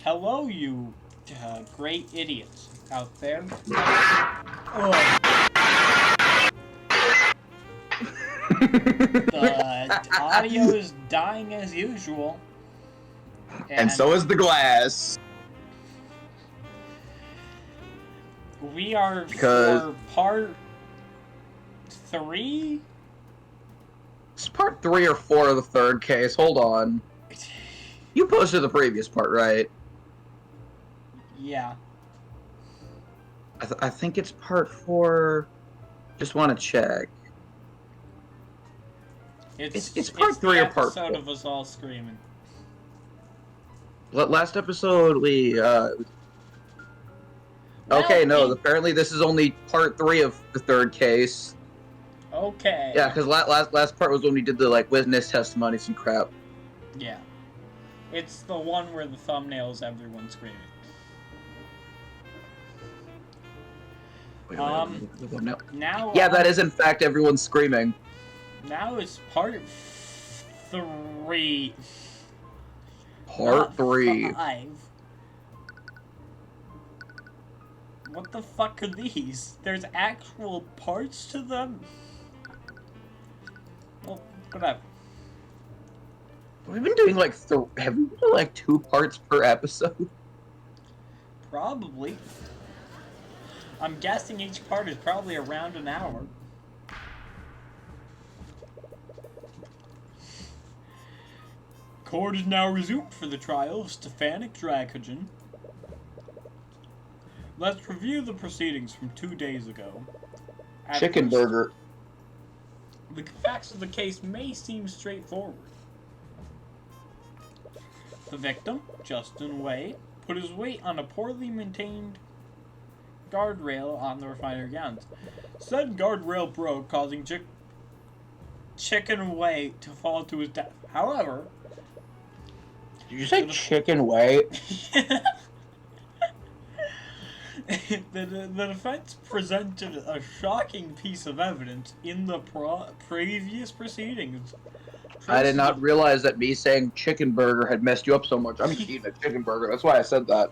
Hello, you great idiots out there. Ugh. The audio is dying as usual. And so is the glass. We are for part 3? It's part 3 or 4 of the third case. Hold on. You posted the previous part, right? Yeah. I think it's part 4. Just want to check. It's part 3 or part 4. Episode of us all screaming. Last episode we okay, no. Apparently, this is only part 3 of the third case. Okay. Yeah, because last part was when we did the witness testimonies and crap. Yeah, it's the one where the thumbnail's everyone screaming. Wait, now. Yeah, that is in fact everyone screaming. Now it's part 3. Part 3. 5. What the fuck are these? There's actual parts to them? Well, whatever. We've been doing have we done 2 parts per episode? Probably. I'm guessing each part is probably around an hour. Court is now resumed for the trial of Stefanik Dracogen. Let's review the proceedings from 2 days ago. Chicken burger. The facts of the case may seem straightforward. The victim, Justin Way, put his weight on a poorly maintained guardrail on the refinery grounds. Said guardrail broke, causing Chicken Way to fall to his death. However... Did you say Chicken Way? The defense presented a shocking piece of evidence in the previous proceedings. I did not realize that me saying chicken burger had messed you up so much. I'm eating a chicken burger. That's why I said that.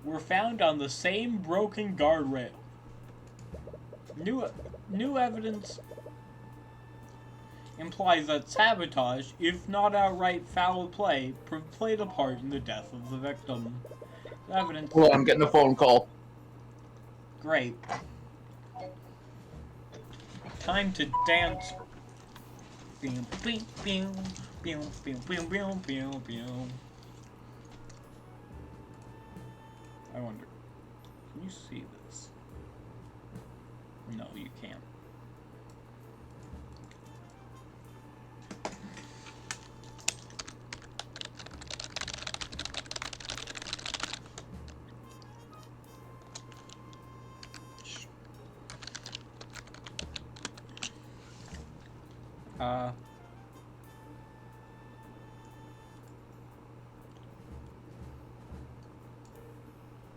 Were found on the same broken guardrail. New evidence implies that sabotage, if not outright foul play, played a part in the death of the victim. Evidence. Well, I'm getting a phone call. Great. Time to dance. I wonder, can you see this? No, you can't.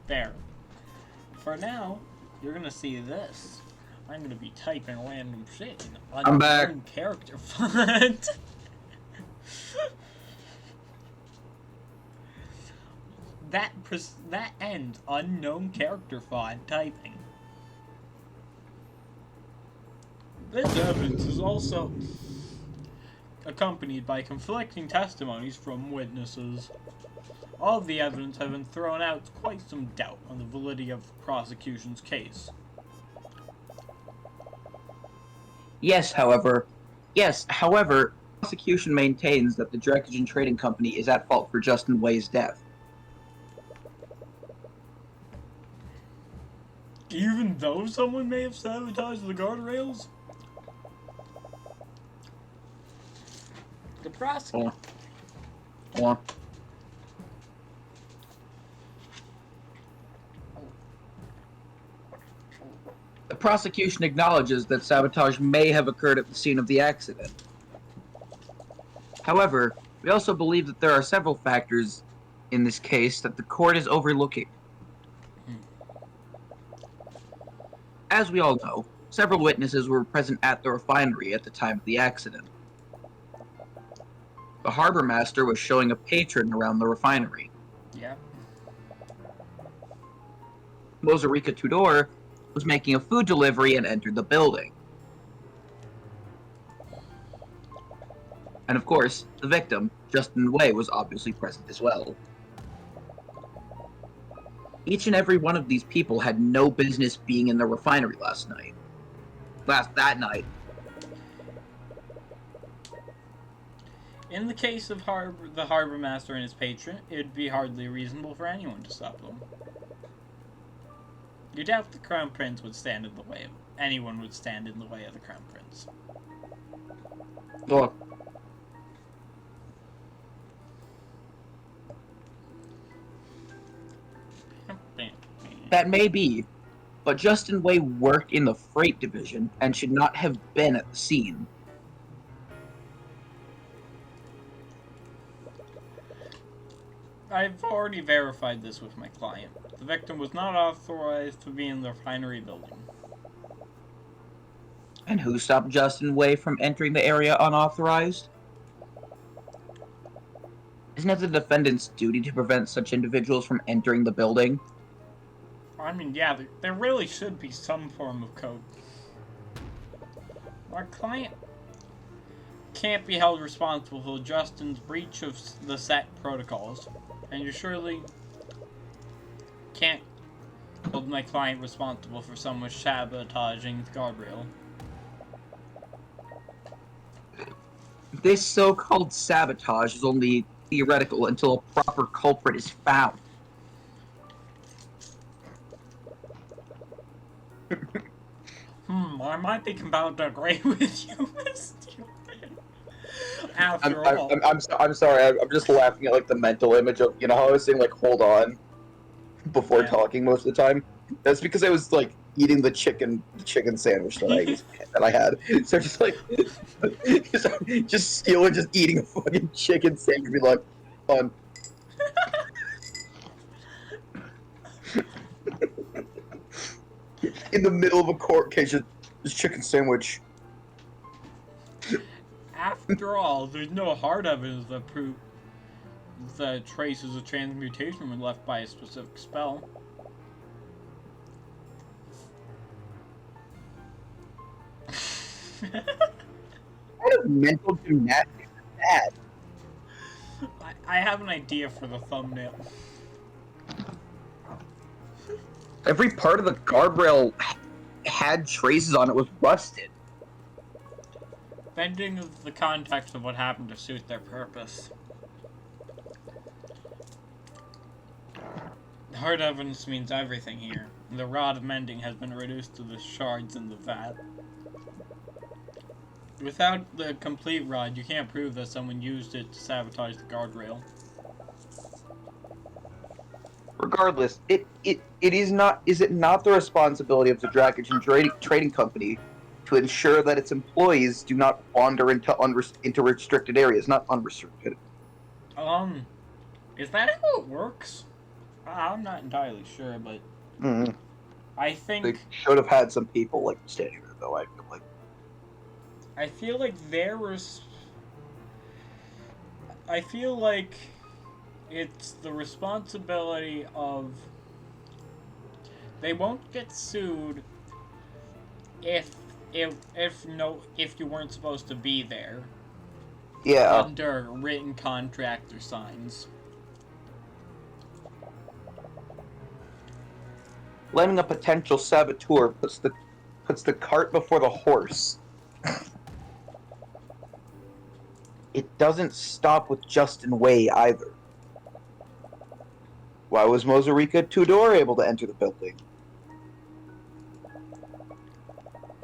There. For now, you're gonna see this. I'm gonna be typing random shit in unknown character font. That ends unknown character font typing. This evidence is also accompanied by conflicting testimonies from witnesses. All of the evidence has been thrown out with quite some doubt on the validity of the prosecution's case. However, the prosecution maintains that the Dracogen Trading Company is at fault for Justin Way's death. Even though someone may have sabotaged the guardrails? The prosecution... Hold on. The prosecution acknowledges that sabotage may have occurred at the scene of the accident. However, we also believe that there are several factors in this case that the court is overlooking. As we all know, several witnesses were present at the refinery at the time of the accident. The harbor master was showing a patron around the refinery. Yeah. Mozarika Tudor was making a food delivery and entered the building. And of course, the victim, Justin Way, was obviously present as well. Each and every one of these people had no business being in the refinery that night. In the case of the harbor master and his patron, it'd be hardly reasonable for anyone to stop them. You doubt the Crown Prince would stand in the way of anyone would stand in the way of the Crown Prince. Look, that may be, but Justin Way worked in the freight division and should not have been at the scene. I've already verified this with my client. The victim was not authorized to be in the refinery building. And who stopped Justin Way from entering the area unauthorized? Isn't it the defendant's duty to prevent such individuals from entering the building? I mean, yeah, there really should be some form of code. Our client can't be held responsible for Justin's breach of the set protocols, and you surely can't hold my client responsible for someone sabotaging the guardrail. This so-called sabotage is only theoretical until a proper culprit is found. I might be compelled to agree with you, Mr. After all. I'm sorry. I'm just laughing at like the mental image of how I was saying like hold on before talking most of the time. That's because I was like eating the chicken sandwich that I had. So just like just stealing, just eating a fucking chicken sandwich, be like fun. In the middle of a court case, just chicken sandwich. After all, there's no hard evidence that proves that traces of transmutation were left by a specific spell. What kind of mental gymnastics is that? I have an idea for the thumbnail. Every part of the guardrail had traces on it was rusted. Bending the context of what happened to suit their purpose. Hard evidence means everything here. The rod of mending has been reduced to the shards in the vat. Without the complete rod, you can't prove that someone used it to sabotage the guardrail. Regardless, it is not the responsibility of the Dragon Trading Company to ensure that its employees do not wander into restricted areas, not unrestricted. Is that how it works? I'm not entirely sure, but I think they should have had some people like standing there, though. I feel like I feel like it's the responsibility of. They won't get sued if you weren't supposed to be there. Yeah. Under written contract or signs. Letting a potential saboteur puts the cart before the horse. It doesn't stop with Justin Way either. Why was Mozarika Tudor able to enter the building?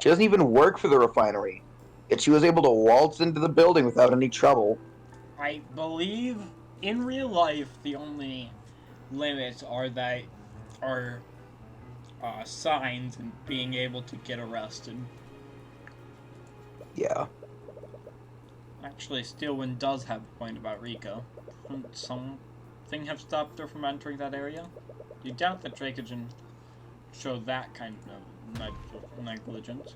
She doesn't even work for the refinery, yet she was able to waltz into the building without any trouble. I believe in real life the only limits are signs and being able to get arrested. Yeah. Actually, Steelwind does have a point about Rico. Wouldn't something have stopped her from entering that area? You doubt that Drake can show that kind of negligence.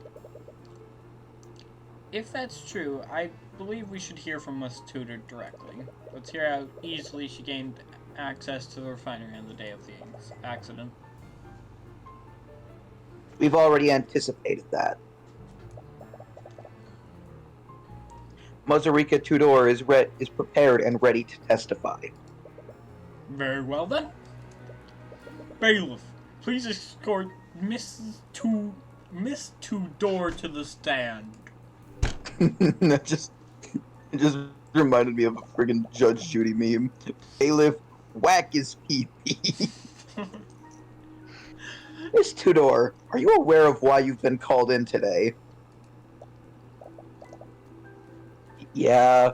If that's true, I believe we should hear from Miss Tudor directly. Let's hear how easily she gained access to the refinery on the day of the accident. We've already anticipated that. Mazurika Tudor is prepared and ready to testify. Very well then. Bailiff, please escort Miss Tudor to the stand. That just reminded me of a friggin' Judge Judy meme. Bailiff, whack his pee-pee. Miss Tudor, are you aware of why you've been called in today? Yeah,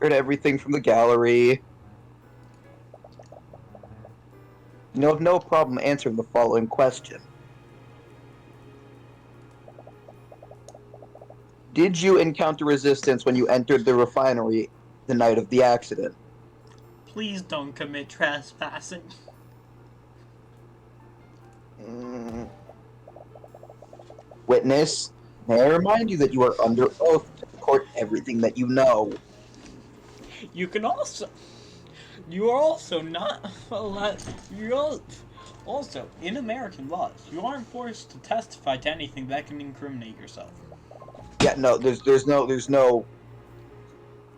heard everything from the gallery. You have no problem answering the following question. Did you encounter resistance when you entered the refinery the night of the accident? Please don't commit trespassing. Witness, may I remind you that you are under oath to record everything that you know. You are also not allowed. Also, in American laws, you aren't forced to testify to anything that can incriminate yourself. Yeah, no, there's no.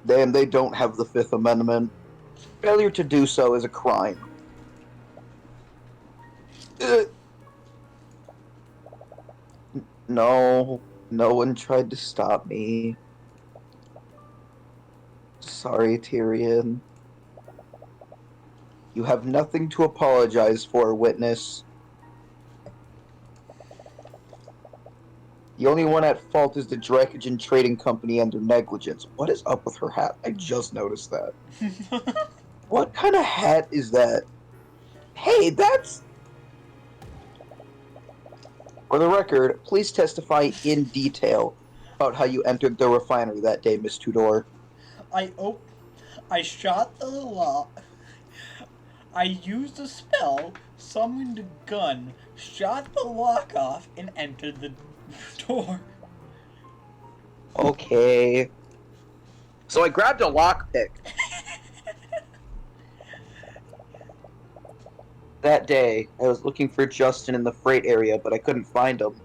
They don't have the Fifth Amendment. Failure to do so is a crime. No, no one tried to stop me. Sorry, Tyrion. You have nothing to apologize for, witness. The only one at fault is the Dracogen Trading Company and their negligence. What is up with her hat? I just noticed that. What kind of hat is that? Hey, that's... For the record, please testify in detail about how you entered the refinery that day, Miss Tudor. I shot the lock. I used a spell, summoned a gun, shot the lock off, and entered the door. Okay. So I grabbed a lockpick. That day, I was looking for Justin in the freight area, but I couldn't find him.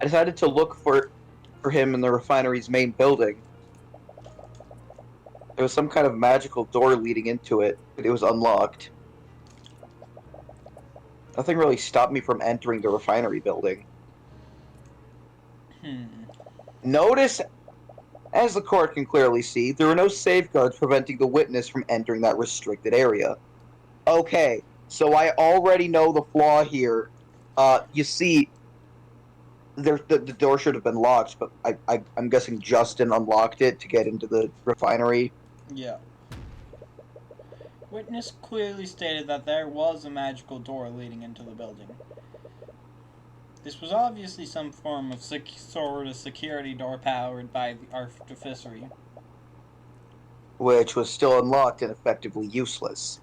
I decided to look for him in the refinery's main building. There was some kind of magical door leading into it, but it was unlocked. Nothing really stopped me from entering the refinery building. Notice, as the court can clearly see, there were no safeguards preventing the witness from entering that restricted area. Okay, so I already know the flaw here. You see, the door should have been locked, but I'm guessing Justin unlocked it to get into the refinery. Yeah. Witness clearly stated that there was a magical door leading into the building. This was obviously some form of sort of security door powered by the artificery. Which was still unlocked and effectively useless.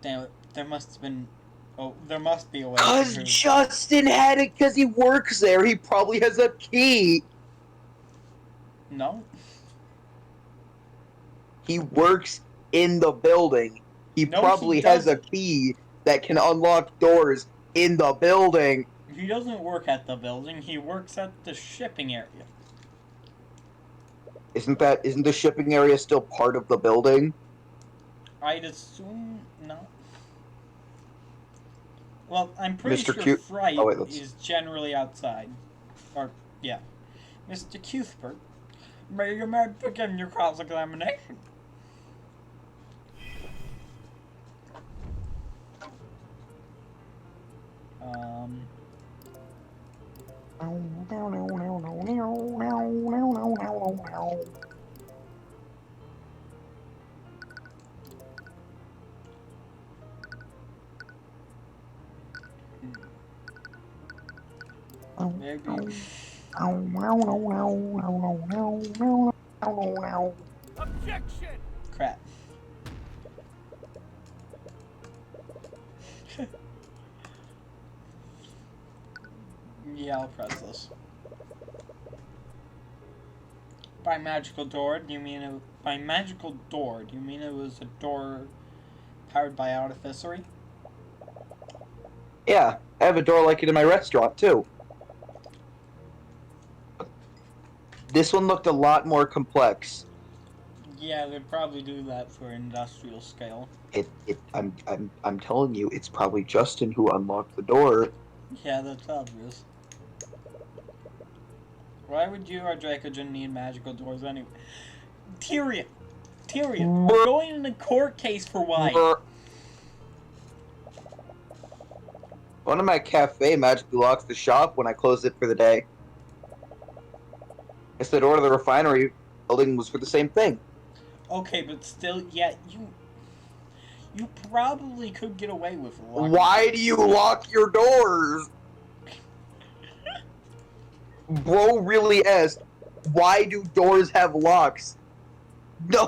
Damn it, there must be a way. Because Justin had it because he works there. He probably has a key. No. He works in the building. He probably has a key that can unlock doors in the building. He doesn't work at the building. He works at the shipping area. Isn't the shipping area still part of the building? I'd assume no. Well, I'm pretty Mr. sure Fright is generally outside. Or, yeah. Mr. Cuthbert, may you begin your cross-examination? Maybe. Objection! Crap. Yeah, I'll press this. By magical door, do you mean it was a door powered by artificery? Yeah, I have a door like it in my restaurant, too. This one looked a lot more complex. Yeah, they'd probably do that for industrial scale. I'm telling you, it's probably Justin who unlocked the door. Yeah, that's obvious. Why would you or Dracogen need magical doors anyway? Tyrion! Tyrion! We're going in a court case for why? One of my cafe magically locks the shop when I close it for the day. Guess the door to the refinery building was for the same thing. Okay, but still, yeah, you probably could get away with locking. Why do you lock your doors? Bro really asked, why do doors have locks? No.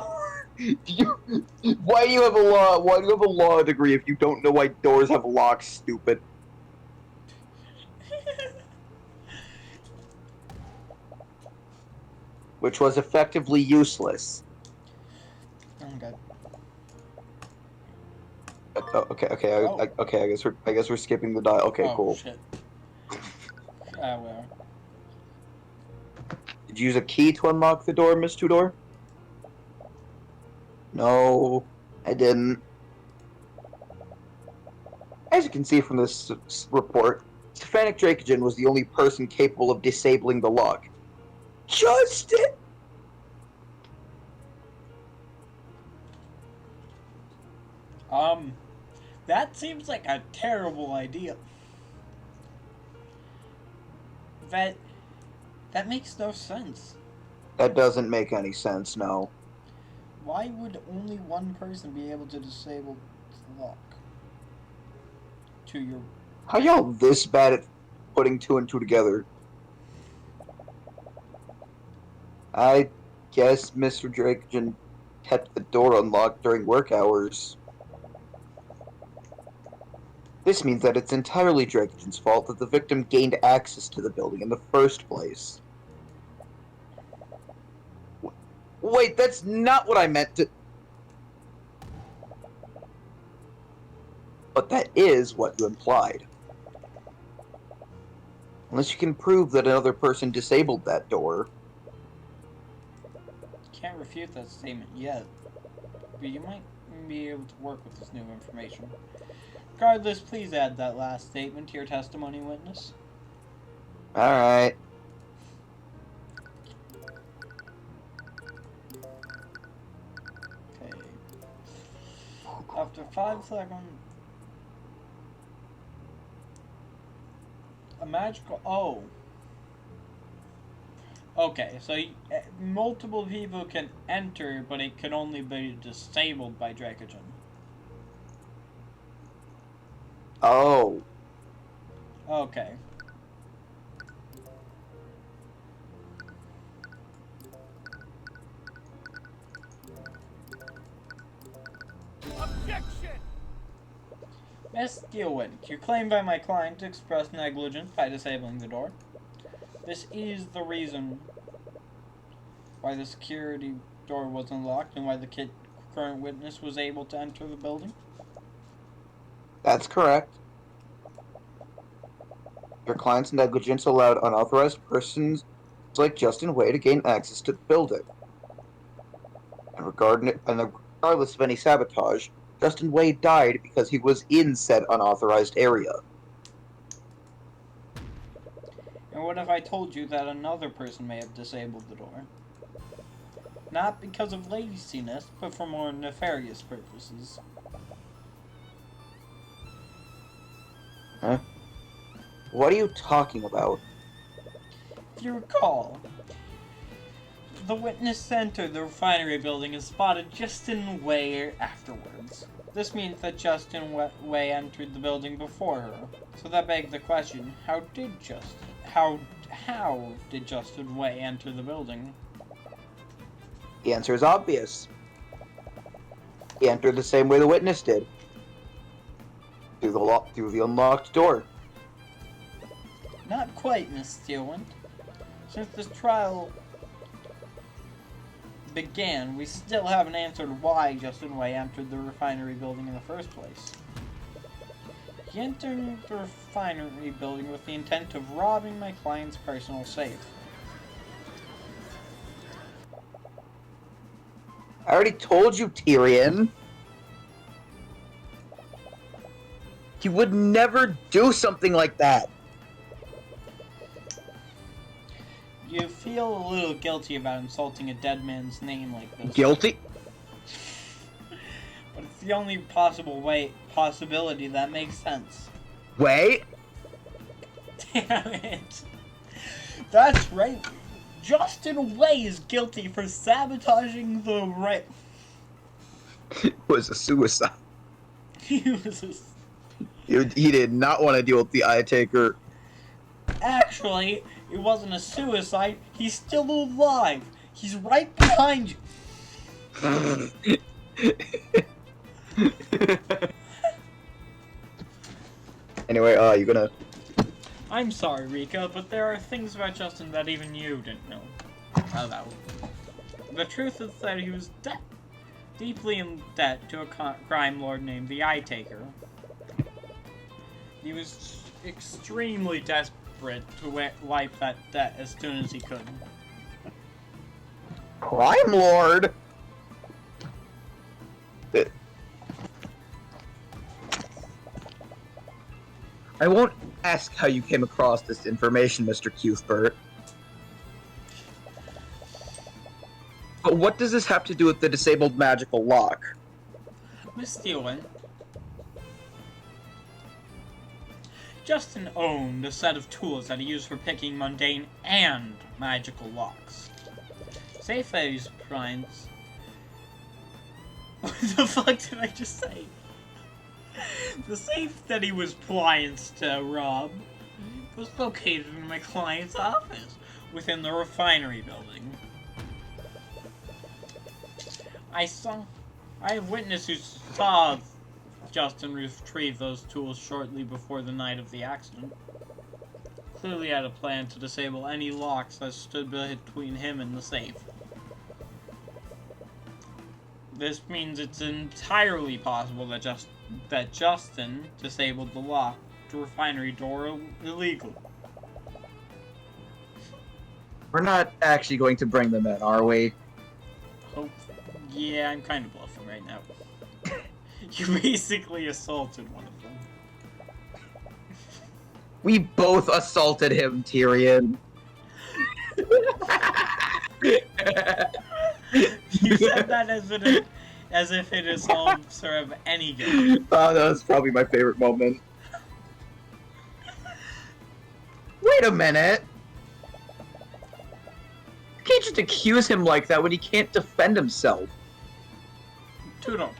Why do you have a law? Why do you have a law degree if you don't know why doors have locks? Stupid. Which was effectively useless. Okay. Okay. I guess we're skipping the die. Okay, oh, cool. Shit. Well. Did you use a key to unlock the door, Miss Tudor? No, I didn't. As you can see from this report, Stefanik Dracogen was the only person capable of disabling the lock. Justin! That seems like a terrible idea. That makes no sense. That doesn't make any sense, no. Why would only one person be able to disable the lock? To your... How y'all this bad at putting two and two together? I guess Mr. Dracogen kept the door unlocked during work hours. This means that it's entirely Dracogen's fault that the victim gained access to the building in the first place. Wait, that's not what I meant to... But that is what you implied. Unless you can prove that another person disabled that door. Can't refute that statement yet, but you might be able to work with this new information. Regardless, please add that last statement to your testimony, witness. Alright. Okay. After 5 seconds... A magical... Oh. Okay, so multiple people can enter, but it can only be disabled by Dracogen. Oh. Okay. Objection! Miss Steelwind, you claim by my client expressed negligence by disabling the door. This is the reason why the security door was unlocked and why the current witness was able to enter the building? That's correct. Your client's negligence allowed unauthorized persons like Justin Way to gain access to the building. And regardless of any sabotage, Justin Way died because he was in said unauthorized area. And what if I told you that another person may have disabled the door? Not because of laziness, but for more nefarious purposes. Huh? What are you talking about? If you recall, the witness entered the refinery building and spotted Justin Way afterwards. This means that Justin Way entered the building before her. So that begs the question, how did Justin Way enter the building? The answer is obvious. He entered the same way the witness did. Through the unlocked door. Not quite, Miss Steelwind. Since this trial began, we still haven't answered why Justin Way entered the refinery building in the first place. He entered the refinery building with the intent of robbing my client's personal safe. I already told you, Tyrion. He would never do something like that. You feel a little guilty about insulting a dead man's name like this. Guilty? But it's the only possibility that makes sense. Wait. Damn it. That's right. Justin Way is guilty for sabotaging the It was a suicide. He was He did not want to deal with the eye taker. Actually, it wasn't a suicide. He's still alive. He's right behind you. Anyway, you gonna... I'm sorry, Rika, but there are things about Justin that even you didn't know about. The truth is that he was deeply in debt to a crime lord named the Eye Taker. He was extremely desperate to wipe that debt as soon as he could. Crime lord? I won't ask how you came across this information, Mr. Cuthbert. But what does this have to do with the disabled magical lock? Miss Steelman, Justin owned a set of tools that he used for picking mundane and magical locks. Safe that he's clients. What the fuck did I just say? The safe that he was pliants to rob was located in my client's office within the refinery building. I have witnessed who saw Justin retrieve those tools shortly before the night of the accident. Clearly had a plan to disable any locks that stood between him and the safe. This means it's entirely possible that Justin disabled the lock to refinery door illegally. We're not actually going to bring them in, are we? Hope. Yeah, I'm kind of bluffing right now. You basically assaulted one of them. We both assaulted him, Tyrion. You said that as if it is all sort of any game. Oh, that was probably my favorite moment. Wait a minute. You can't just accuse him like that when he can't defend himself. Tudor,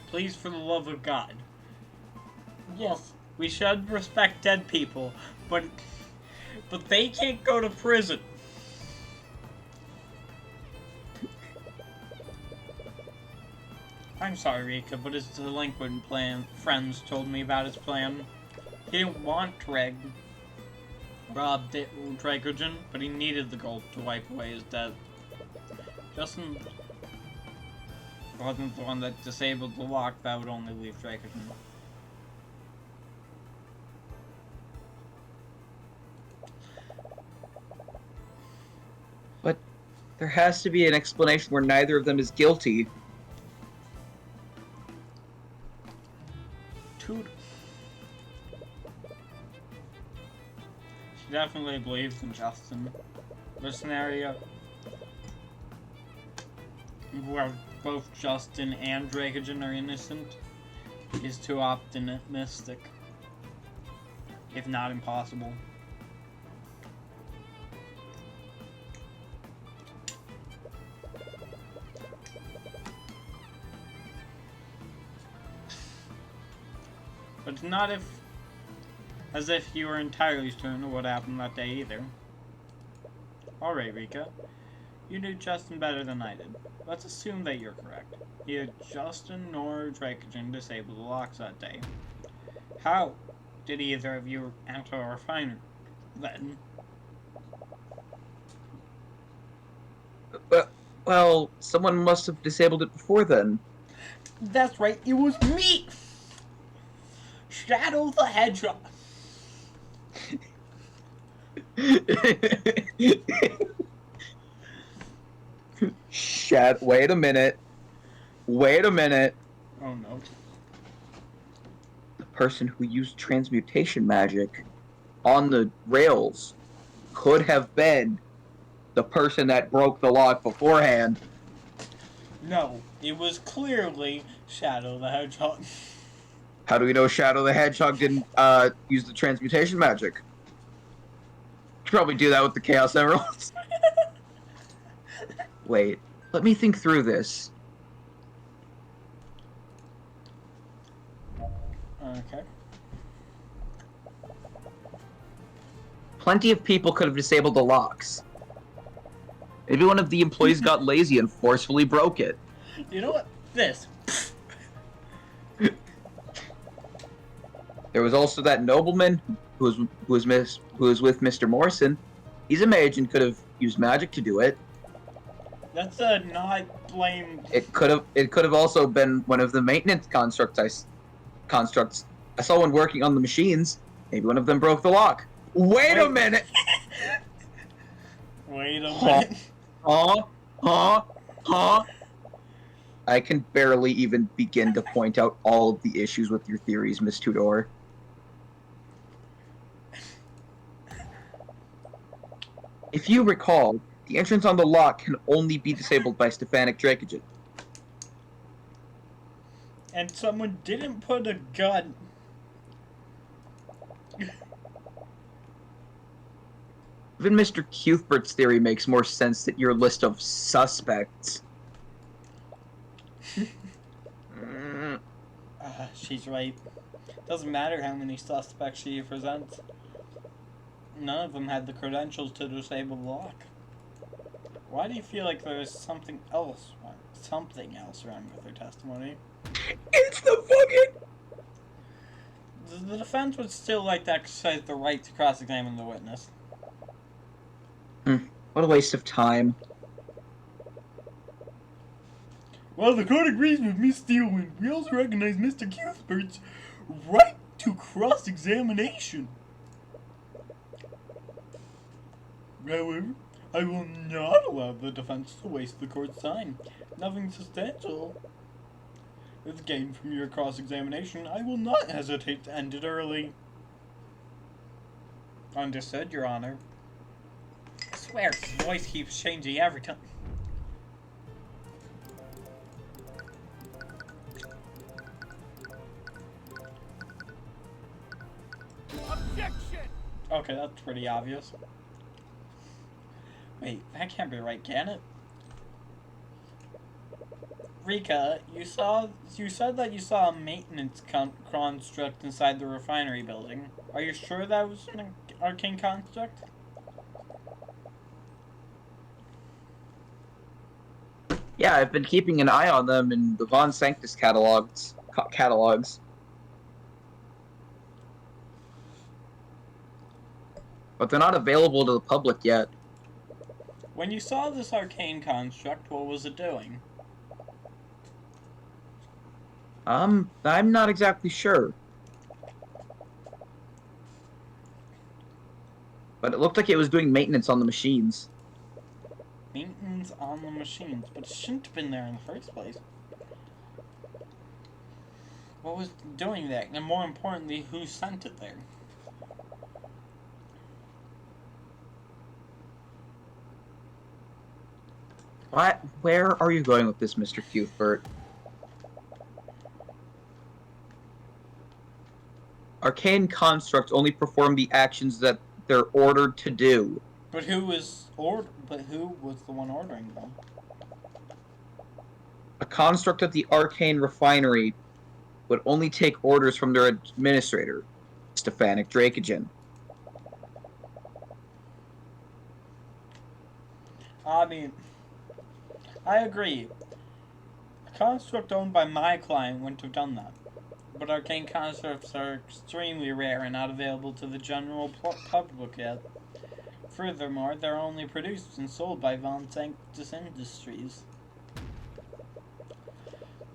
please, for the love of God. Yes, we should respect dead people, but they can't go to prison. I'm sorry, Rika, but his delinquent friends told me about his plan. He didn't want to rob Dracogen, but he needed the gold to wipe away his debt. Justin wasn't the one that disabled the lock that would only leave Dracogen. But there has to be an explanation where neither of them is guilty. She definitely believes in Justin. The scenario where both Justin and Dracogen are innocent is too optimistic, if not impossible. But it's not as if you were entirely certain of what happened that day either. Alright, Rika. You knew Justin better than I did. Let's assume that you're correct. Neither Justin nor Dracogen disabled the locks that day. How did either of you enter a refinery then? Well, someone must have disabled it before then. That's right, it was me! Shadow the Hedgehog. Wait a minute. Wait a minute. Oh no. The person who used transmutation magic on the rails could have been the person that broke the lock beforehand. No, it was clearly Shadow the Hedgehog. How do we know Shadow the Hedgehog didn't use the transmutation magic? Could probably do that with the Chaos Emeralds. Wait, let me think through this. Okay. Plenty of people could have disabled the locks. Maybe one of the employees got lazy and forcefully broke it. You know what? This. There was also that nobleman who was with Mr. Morrison. He's a mage and could have used magic to do it. That's a not blame. It could have also been one of the maintenance constructs. I saw one working on the machines. Maybe one of them broke the lock. Wait a minute. Wait a minute. Huh? I can barely even begin to point out all of the issues with your theories, Miss Tudor. If you recall, the entrance on the lock can only be disabled by Stefanik Dracogen. And someone didn't put a gun. Even Mr. Cuthbert's theory makes more sense than your list of suspects. She's right. Doesn't matter how many suspects she presents. None of them had the credentials to disable the lock. Why do you feel like there's something else wrong with her testimony? It's the fucking... The defense would still like to exercise the right to cross-examine the witness. What a waste of time. Well, the court agrees with Miss Steelwind. We also recognize Mr. Cuthbert's right to cross-examination. However, I will not allow the defense to waste the court's time. Nothing substantial is gained from your cross-examination. I will not hesitate to end it early. Understood, Your Honor. I swear, his voice keeps changing every time. Objection! Okay, that's pretty obvious. Wait, that can't be right, can it? Rika, you said that you saw a maintenance construct inside the refinery building. Are you sure that was an arcane construct? Yeah, I've been keeping an eye on them in the Von Sanctus catalogs. But they're not available to the public yet. When you saw this arcane construct, what was it doing? I'm not exactly sure. But it looked like it was doing maintenance on the machines. Maintenance on the machines, but it shouldn't have been there in the first place. What was doing that? And more importantly, who sent it there? What? Where are you going with this, Mr. Cuthbert? Arcane constructs only perform the actions that they're ordered to do. But who was the one ordering them? A construct at the Arcane refinery would only take orders from their administrator, Stefanik Dracogen. I mean, I agree. A construct owned by my client wouldn't have done that. But arcane constructs are extremely rare and not available to the general public yet. Furthermore, they're only produced and sold by Von Sanctus Industries.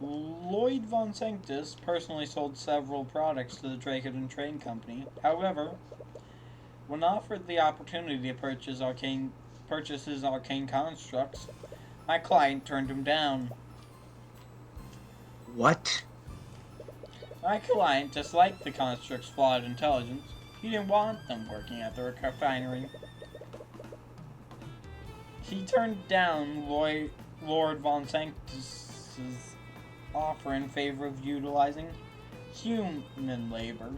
Lloyd Von Sanctus personally sold several products to the Dracoden Train Company. However, when offered the opportunity to purchase his arcane constructs, my client turned him down. What? My client disliked the construct's flawed intelligence. He didn't want them working at the refinery. He turned down Lord Von Sanctus's offer in favor of utilizing human labor.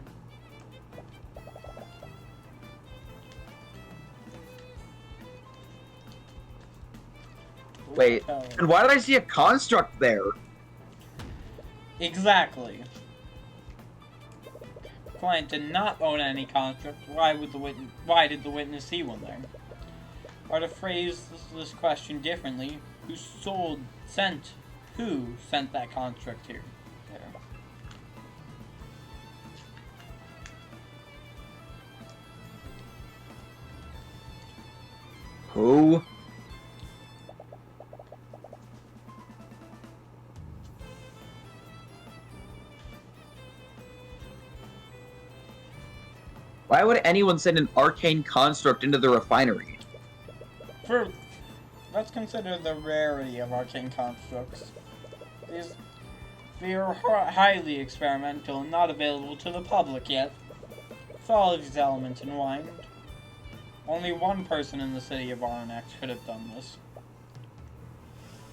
Wait, and why did I see a construct there? Exactly. Client did not own any construct. Why did the witness see one there? Or to phrase this question differently, who sent that construct here? There. Who? Why would anyone send an arcane construct into the refinery? Let's consider the rarity of arcane constructs. They are highly experimental and not available to the public yet. With all of these elements in mind, only one person in the city of Arnex could have done this.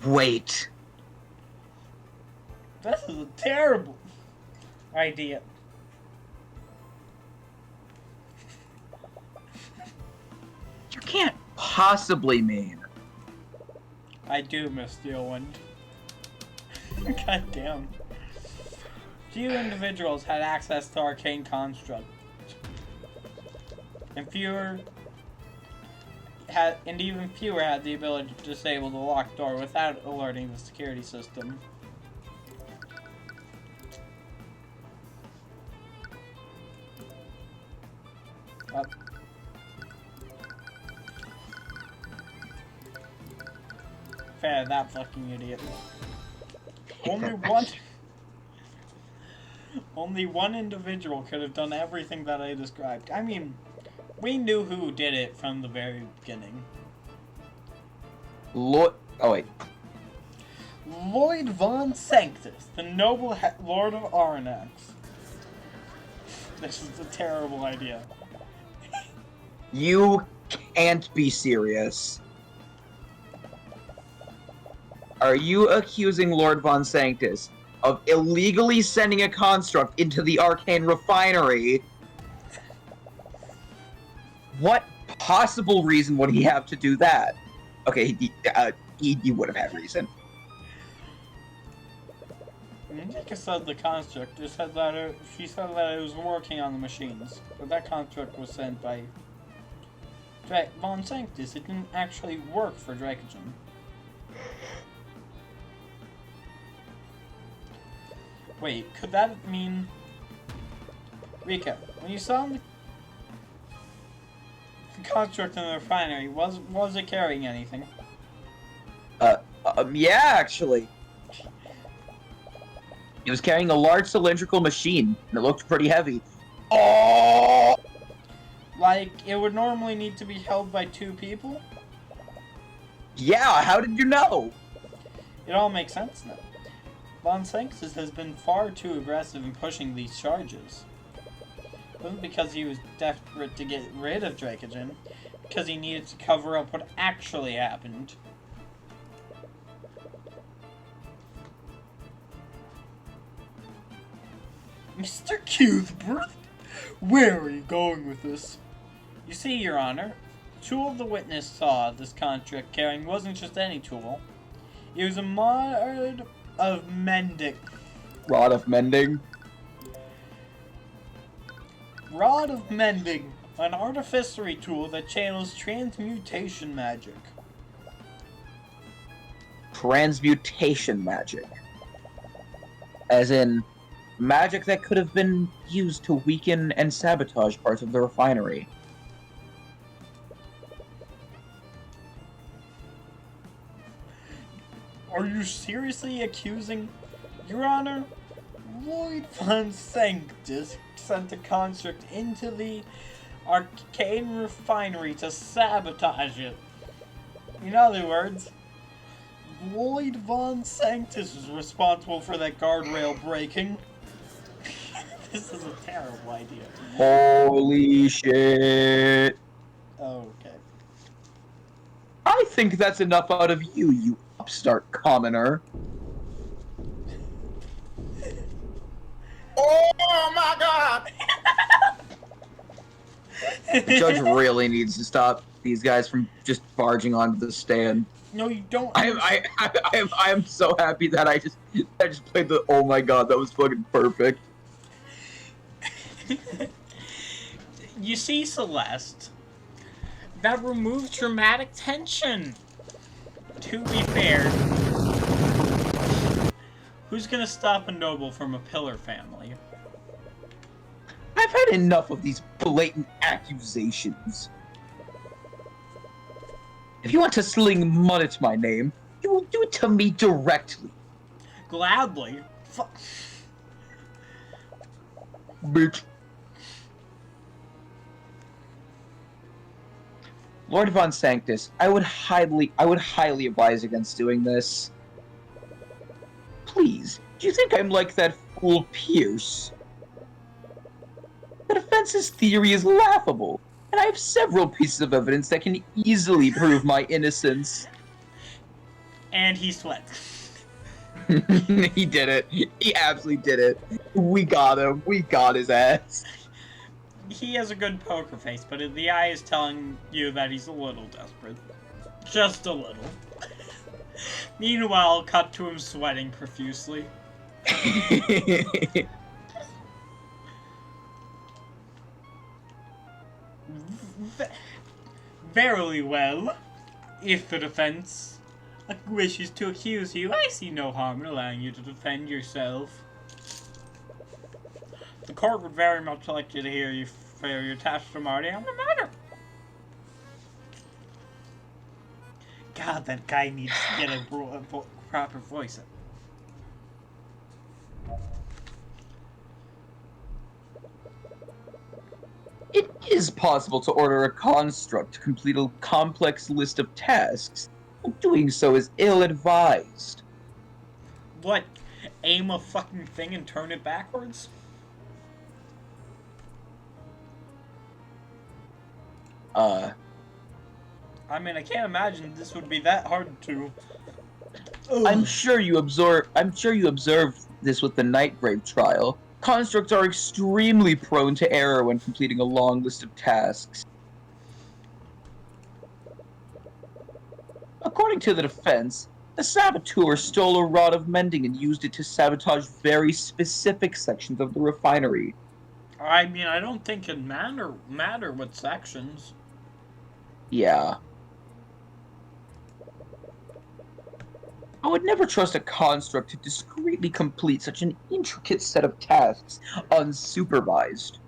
Wait. This is a terrible idea. You can't possibly mean. I do miss Steelwind. God damn. Few individuals had access to arcane construct. And even fewer had the ability to disable the locked door without alerting the security system. Fair, that fucking idiot. Only one individual could have done everything that I described. I mean, we knew who did it from the very beginning. Oh wait. Lloyd Von Sanctus, the noble Lord of Arnex. This is a terrible idea. You can't be serious. Are you accusing Lord Von Sanctus of illegally sending a construct into the Arcane refinery? What possible reason would he have to do that? Okay, he would have had reason. Nika said the construct. She said that it was working on the machines, but that construct was sent by Von Sanctus. It didn't actually work for Dracogen. Wait, could that mean... Rika, when you saw the construct in the refinery, was it carrying anything? Yeah, actually. It was carrying a large cylindrical machine, and it looked pretty heavy. Oh! Like, it would normally need to be held by 2 people? Yeah, how did you know? It all makes sense now. Von Sanctus has been far too aggressive in pushing these charges. It wasn't because he was desperate to get rid of Dracogen, because he needed to cover up what actually happened. Mr. Cuthbert? Where are you going with this? You see, Your Honor, the tool the witness saw this contract carrying wasn't just any tool. It was a rod of mending. Rod of mending? Rod of Mending, an artificery tool that channels transmutation magic. Transmutation magic. As in, magic that could have been used to weaken and sabotage parts of the refinery. Are you seriously accusing, Your Honor? Lloyd von Sanctus sent a construct into the Arcane refinery to sabotage it. In other words, Lloyd von Sanctus is responsible for that guardrail breaking. This is a terrible idea. Holy shit. Okay. I think that's enough out of you, you upstart commoner. Oh my god! The judge really needs to stop these guys from just barging onto the stand. No, you don't. I am so happy that I just played the. Oh my god, that was fucking perfect. You see, Celeste, that removes dramatic tension. To be fair, who's gonna stop a noble from a pillar family? I've had enough of these blatant accusations. If you want to sling mud at my name, you will do it to me directly. Gladly. Bitch. Lord von Sanctus, I would highly advise against doing this. Please, do you think I'm like that fool Pierce? The defense's theory is laughable, and I have several pieces of evidence that can easily prove my innocence. And he sweats. He did it. He absolutely did it. We got him. We got his ass. He has a good poker face, but the eye is telling you that he's a little desperate. Just a little. Meanwhile, cut to him sweating profusely. Verily well. If the defense wishes to accuse you, I see no harm in allowing you to defend yourself. The court would very much like you to hear your testimony on the matter. God, that guy needs to get a proper voice. It is possible to order a construct to complete a complex list of tasks, but doing so is ill-advised. What? Aim a fucking thing and turn it backwards? I mean, I can't imagine this would be that hard to. Ugh. I'm sure you observed this with the Nightgrave trial. Constructs are extremely prone to error when completing a long list of tasks. According to the defense, the saboteur stole a rod of mending and used it to sabotage very specific sections of the refinery. I mean, I don't think it matter what sections. Yeah. I would never trust a construct to discreetly complete such an intricate set of tasks unsupervised.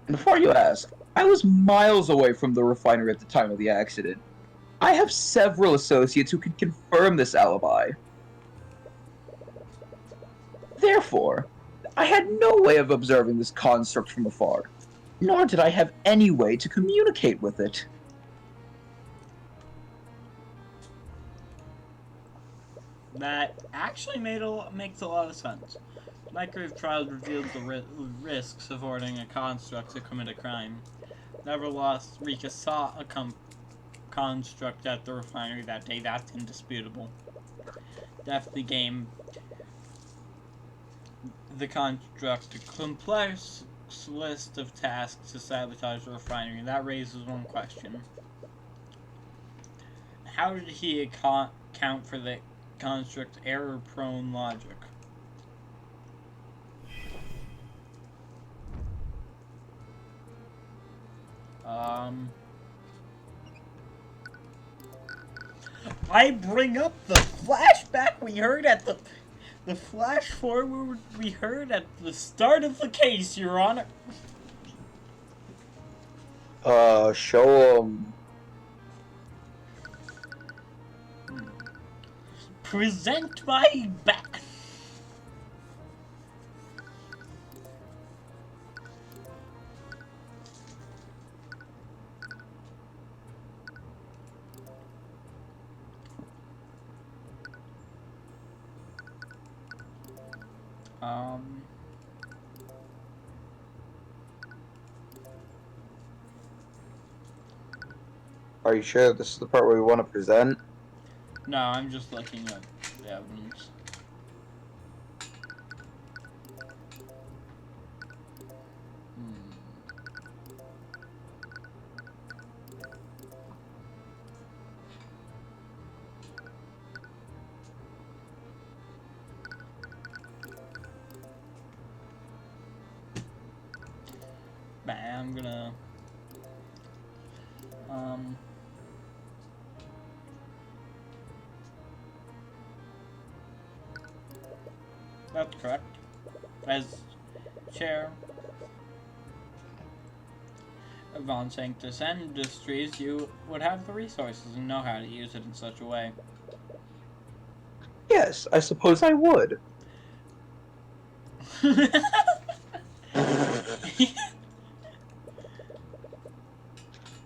And before you ask, I was miles away from the refinery at the time of the accident. I have several associates who can confirm this alibi. Therefore, I had no way of observing this construct from afar, nor did I have any way to communicate with it. That actually makes a lot of sense. Nightgrave trials revealed the risks of ordering a construct to commit a crime. Nevertheless, Rika saw a construct at the refinery that day. That's indisputable. Definitely game the construct a complex list of tasks to sabotage the refinery, and that raises one question. How did he account for the construct error-prone logic? I bring up the flashback we heard at the flash forward we heard at the start of the case, Your Honor. Show 'em. Present my back. Are you sure this is the part where we want to present? No, I'm just looking at the evidence. I'm gonna that's correct. As chair of Von Sanctus Industries, you would have the resources and know how to use it in such a way. Yes, I suppose I would.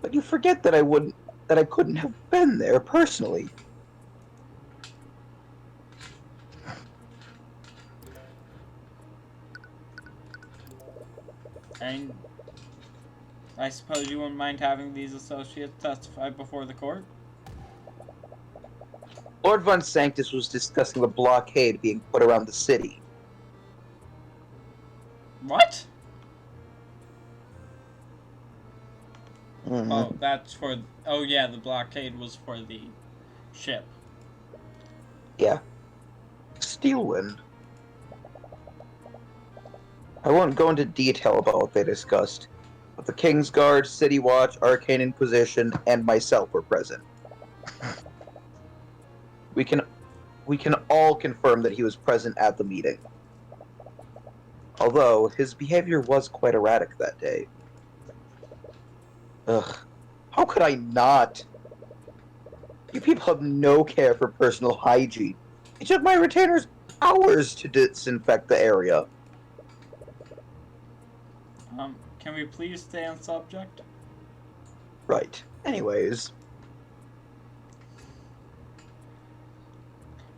But you forget that I couldn't have been there personally. And I suppose you wouldn't mind having these associates testify before the court? Lord Von Sanctus was discussing the blockade being put around the city. What? Mm-hmm. Oh, that's for... Oh, yeah, the blockade was for the ship. Yeah. Steelwind. I won't go into detail about what they discussed, but the King's Guard, City Watch, Arcane Inquisition, and myself were present. We can all confirm that he was present at the meeting. Although, his behavior was quite erratic that day. Ugh. How could I not? You people have no care for personal hygiene. It took my retainers hours to disinfect the area. Can we please stay on subject? Right. Anyways.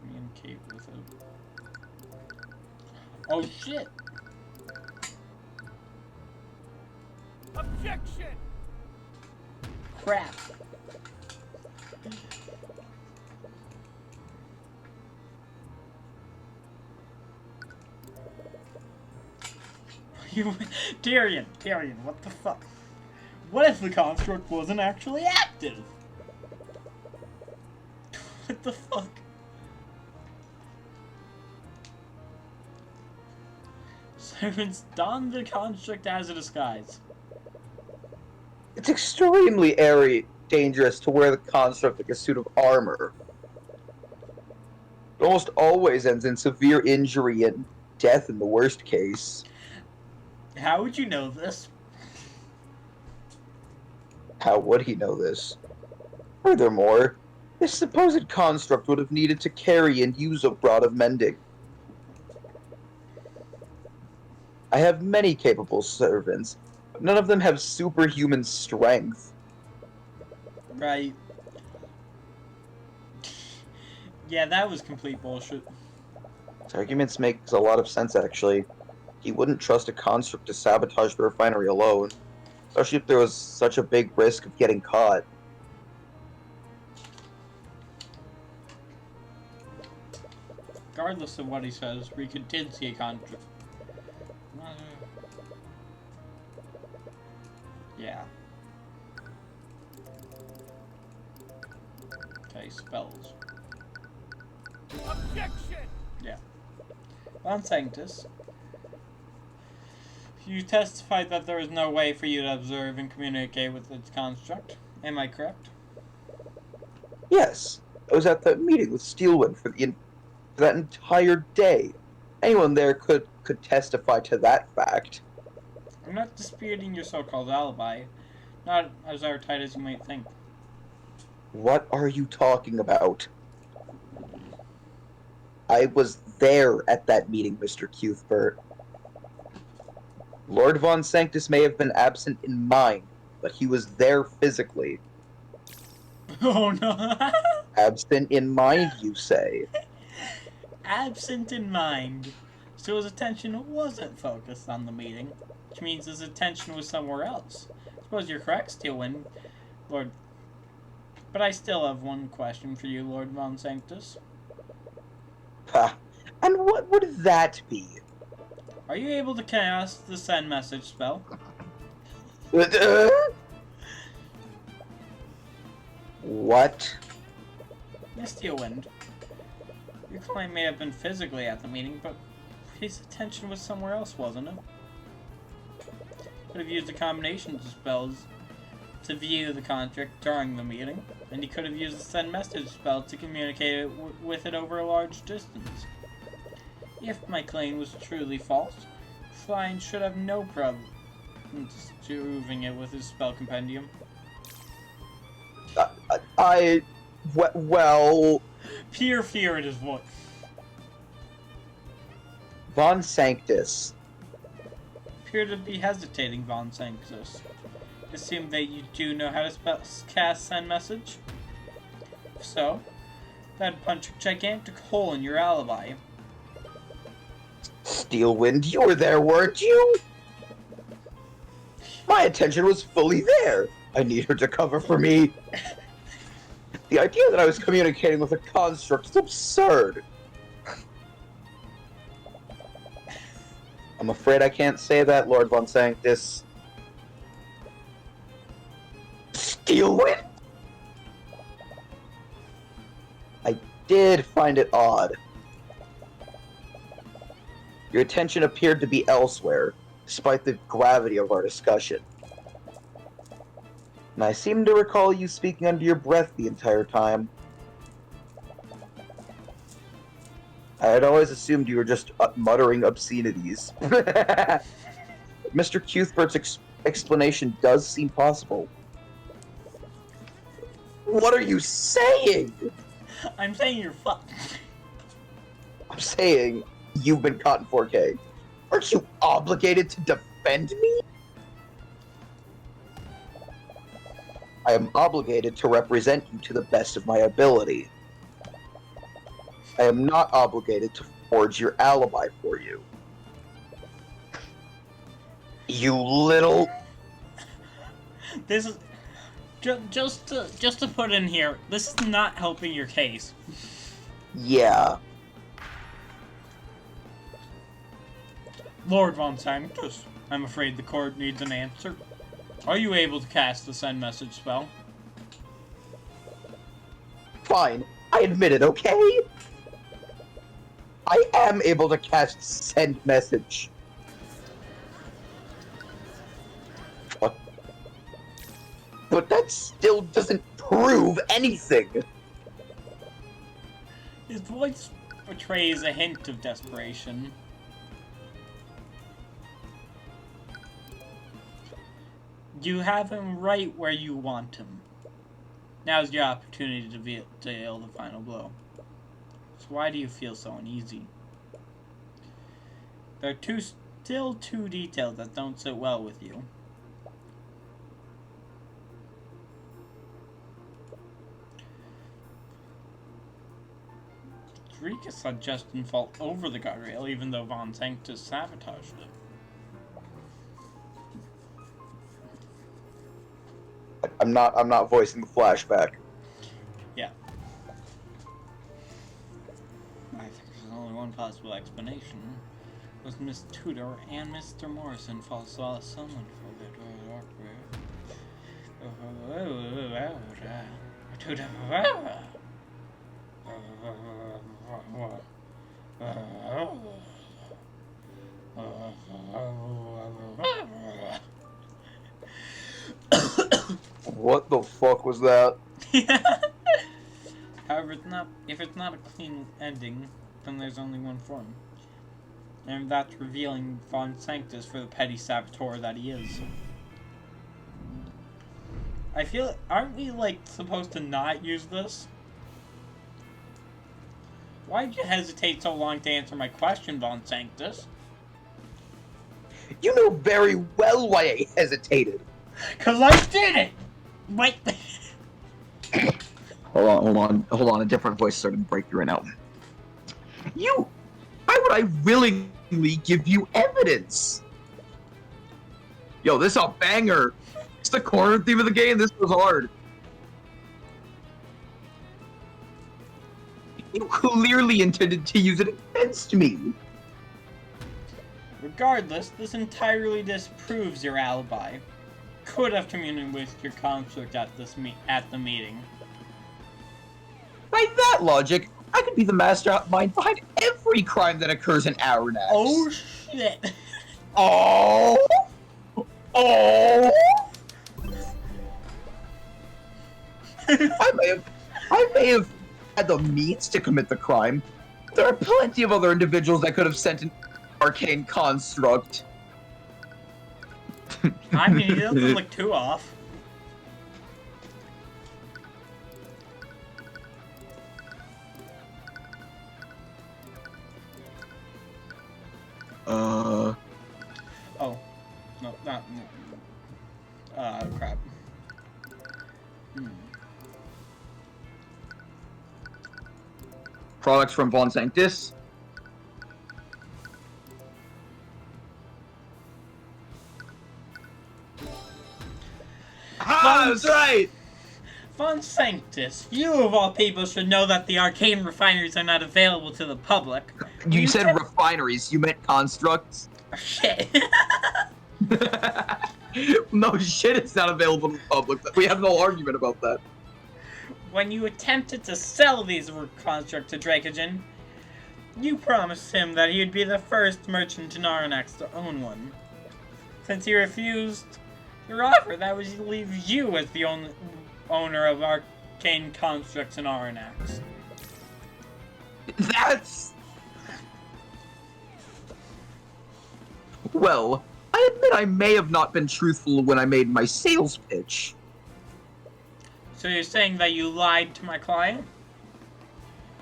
Communicate with it. Oh, shit! Objection! Crap! Tyrion, what the fuck? What if the construct wasn't actually active? What the fuck? Servants don the construct as a disguise. It's extremely dangerous to wear the construct like a suit of armor. It almost always ends in severe injury and death in the worst case. How would you know this? How would he know this? Furthermore, this supposed construct would have needed to carry and use a rod of mending. I have many capable servants, but none of them have superhuman strength. Right. Yeah, that was complete bullshit. His arguments makes a lot of sense, actually. He wouldn't trust a construct to sabotage the refinery alone, especially if there was such a big risk of getting caught. Regardless of what he says, we did see a contract. Yeah. Okay, spells. Objection! Yeah. Von Sanctus, you testified that there is no way for you to observe and communicate with its construct. Am I correct? Yes, I was at that meeting with Steelwind for that entire day. Anyone there could testify to that fact. I'm not disputing your so-called alibi. Not as airtight as you might think. What are you talking about? I was there at that meeting, Mr. Cuthbert. Lord Von Sanctus may have been absent in mind, but he was there physically. Oh no. Absent in mind, you say? Absent in mind. So his attention wasn't focused on the meeting, which means his attention was somewhere else. I suppose you're correct, Steelwind, Lord. But I still have one question for you, Lord Von Sanctus. Ha! And what would that be? Are you able to cast the send message spell? What? Miss Steelwind, your client may have been physically at the meeting, but his attention was somewhere else, wasn't it? Could have used a combination of spells to view the contract during the meeting, and he could have used the send message spell to communicate it with it over a large distance. If my claim was truly false, the client should have no problem proving it with his spell compendium. Well... Pure fear in his voice. Von Sanctus. Appear to be hesitating, Von Sanctus. Assume that you do know how to cast send message? If so, that'd punch a gigantic hole in your alibi. Steelwind, you were there, weren't you? My attention was fully there. I need her to cover for me. The idea that I was communicating with a construct is absurd. I'm afraid I can't say that, Lord Von Sanctus. Steelwind? I did find it odd. Your attention appeared to be elsewhere, despite the gravity of our discussion. And I seem to recall you speaking under your breath the entire time. I had always assumed you were just muttering obscenities. Mr. Cuthbert's explanation does seem possible. What are you saying? I'm saying you're fucked. I'm saying you've been caught in 4K. Aren't you obligated to defend me? I am obligated to represent you to the best of my ability. I am not obligated to forge your alibi for you. You little... This is... Just to put in here, this is not helping your case. Yeah. Lord Von Sanctus, I'm afraid the court needs an answer. Are you able to cast the send message spell? Fine. I admit it, okay? I am able to cast send message. What? But that still doesn't prove anything. His voice betrays a hint of desperation. You have him right where you want him. Now's your opportunity to deal the final blow. So why do you feel so uneasy? There are still two details that don't sit well with you. Rika said Justin fall over the guardrail even though Von Sanctus sabotaged it. I'm not voicing the flashback. Yeah. I think there's only one possible explanation. Was Miss Tudor and Mr. Morrison saw someone for their What the fuck was that? However, if it's not a clean ending, then there's only one form. And that's revealing Von Sanctus for the petty saboteur that he is. I feel, aren't we, like, supposed to not use this? Why did you hesitate so long to answer my question, Von Sanctus? You know very well why I hesitated. 'Cause I did it! Wait. Hold on. A different voice started to break through now. Why would I willingly give you evidence? Yo, this is a banger. It's the corner theme of the game. This was hard. You clearly intended to use it against me. Regardless, this entirely disproves your alibi. Could have communicated with your construct at the meeting. By that logic, I could be the mastermind behind every crime that occurs in Aranax. Oh shit! Oh! I may have had the means to commit the crime. There are plenty of other individuals that could have sent an arcane construct. I mean, it doesn't look too off. Oh. No, not... crap. Products from Von Sanctus. That's right! Von Sanctus, you of all people should know that the arcane refineries are not available to the public. You said refineries, you meant constructs? Shit. No shit, it's not available to the public. We have no argument about that. When you attempted to sell these constructs to Dracogen, you promised him that he would be the first merchant in Aranax to own one. Since he refused your offer, that would leave you as the owner of arcane constructs in Aranax. That's... Well, I admit I may have not been truthful when I made my sales pitch. So you're saying that you lied to my client?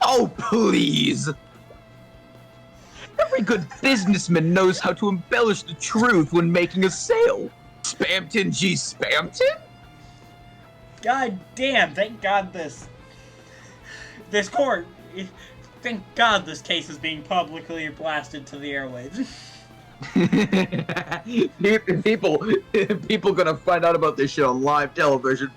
Oh, please! Every good businessman knows how to embellish the truth when making a sale. Spamton G. Spamton? God damn, thank God this court, thank God this case is being publicly blasted to the airwaves. People gonna find out about this shit on live television.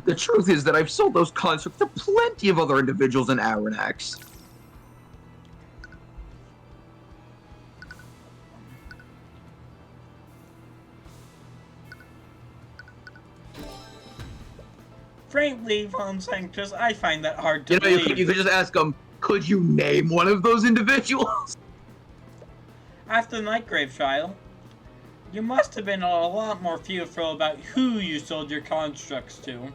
The truth is that I've sold those constructs to plenty of other individuals in Aranax. Frankly, Von Sanctus, I find that hard to You know, believe. you could just ask them, could you name one of those individuals? After the Nightgrave trial, you must have been a lot more fearful about who you sold your constructs to.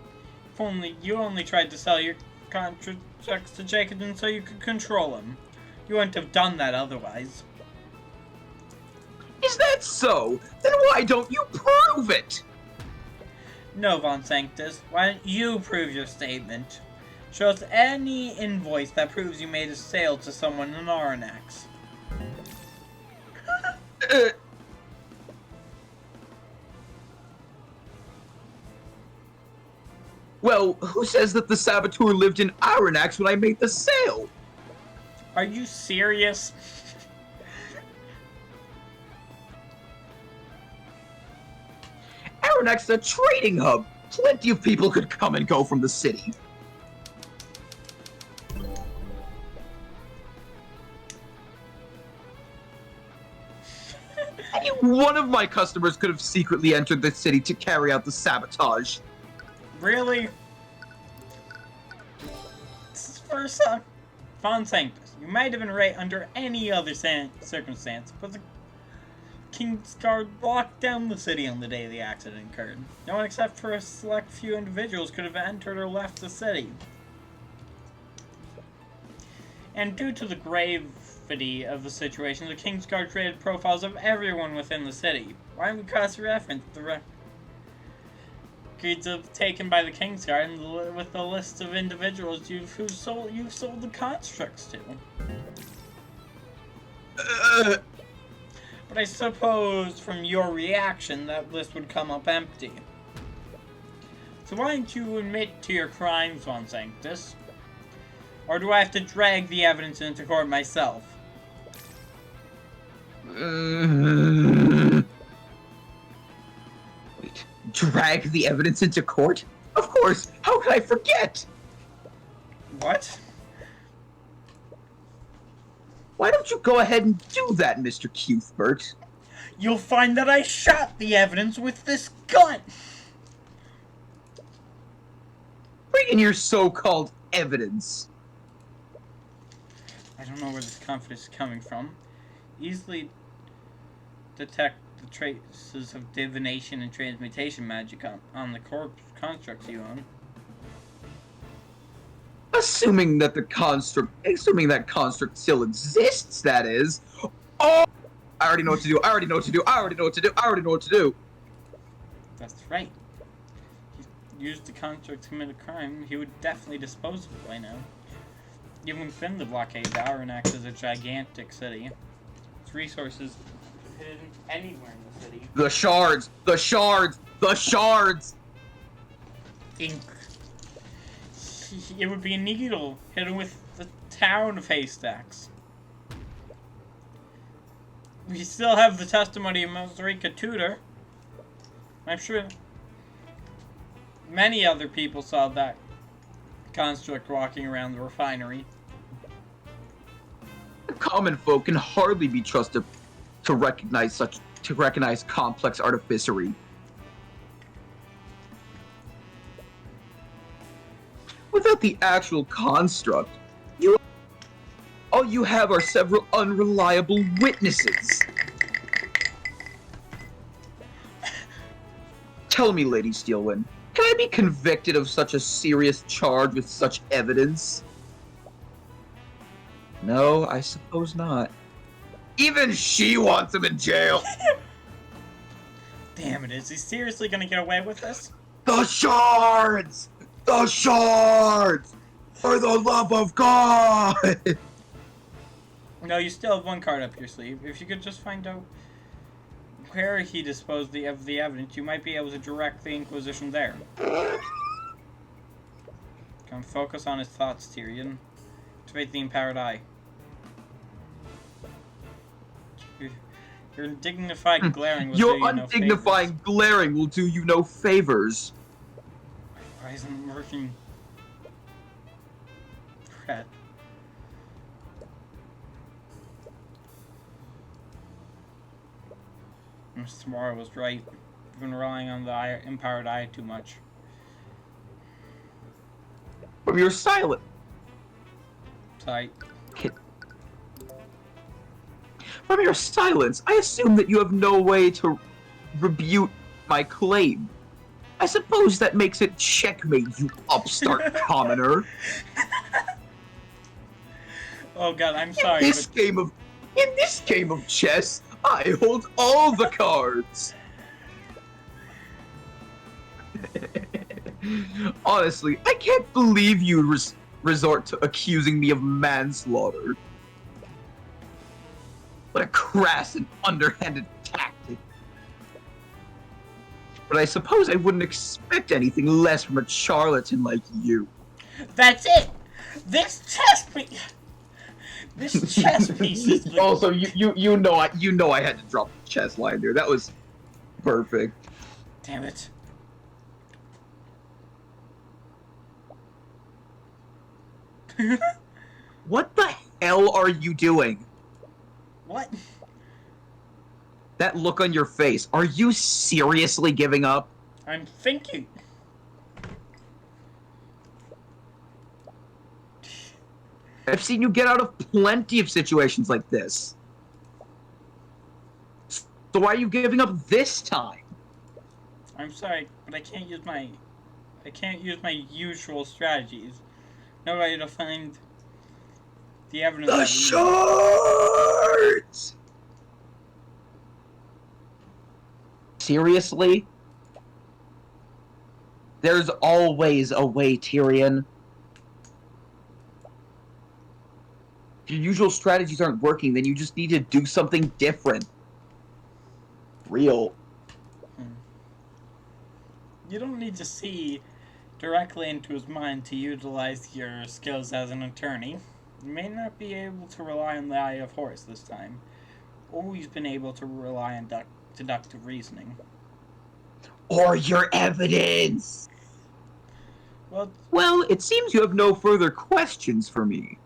If you only tried to sell your constructs to Jacobin so you could control him. You wouldn't have done that otherwise. Is that so? Then why don't you prove it? No, Von Sanctus, why don't you prove your statement? Show us any invoice that proves you made a sale to someone in Aranax. Well, who says that the saboteur lived in Aranax when I made the sale? Are you serious? Aranax is a trading hub. Plenty of people could come and go from the city. Any one of my customers could have secretly entered the city to carry out the sabotage. Really? This is first Von Sanctus, you might have been right under any other circumstance, but the King's Guard locked down the city on the day the accident occurred. No one except for a select few individuals could have entered or left the city. And due to the gravity of the situation, the King's Guard created profiles of everyone within the city. Why don't we cross-reference the records of taken by the Kingsguard with the list of individuals you've sold the constructs to. But I suppose from your reaction that list would come up empty. So why don't you admit to your crimes, Von Sanctus? Or do I have to drag the evidence into court myself? Wait. Drag the evidence into court? Of course! How could I forget? What? Why don't you go ahead and do that, Mr. Cuthbert? You'll find that I shot the evidence with this gun! Bring in your so-called evidence. I don't know where this confidence is coming from. Easily detect the traces of divination and transmutation magic on the corpse constructs you own. Assuming that construct still exists, that is. Oh! I already know what to do. I already know what to do. I already know what to do. I already know what to do. That's right. He used the construct to commit a crime. He would definitely dispose of it by now. Even within the blockade, Darwin acts as a gigantic city. Its resources hidden anywhere in the city. The shards! The shards! The shards! It would be a needle hidden with the town of haystacks. We still have the testimony of Mazurika Tudor. I'm sure many other people saw that construct walking around the refinery. Common folk can hardly be trusted to recognize complex artificery. Without the actual construct, all you have are several unreliable witnesses. Tell me, Lady Steelwind, can I be convicted of such a serious charge with such evidence? No, I suppose not. Even she wants him in jail! Damn it, is he seriously gonna get away with this? The shards! The shards! For the love of God! No, you still have one card up your sleeve. If you could just find out where he disposed of the evidence, you might be able to direct the Inquisition there. Come focus on his thoughts, Tyrion. Activate the Empowered Eye. Your undignified glaring will do you no favors. Your undignified glaring will do you no favors. Why isn't it working? Crap. Mr. Morrow was right. I've been relying on the Empowered Eye too much. But you're silent. Tight. From your silence, I assume that you have no way to rebut my claim. I suppose that makes it checkmate, you upstart commoner. Oh god, I'm sorry. In this game of chess, I hold all the cards. Honestly, I can't believe you resort to accusing me of manslaughter. What a crass and underhanded tactic. But I suppose I wouldn't expect anything less from a charlatan like you. That's it! This chess piece is the... Also, you know I had to drop the chess line there. That was perfect. Damn it. What the hell are you doing? What? That look on your face. Are you seriously giving up? I'm thinking. I've seen you get out of plenty of situations like this. So why are you giving up this time? I'm sorry, but I can't use my usual strategies. No way to find the evidence. The shards! Seriously? There's always a way, Tyrion. If your usual strategies aren't working, then you just need to do something different. Real. You don't need to see directly into his mind to utilize your skills as an attorney. You may not be able to rely on the eye of horse this time. Always been able to rely on deductive reasoning. Or your evidence! Well, it seems you have no further questions for me.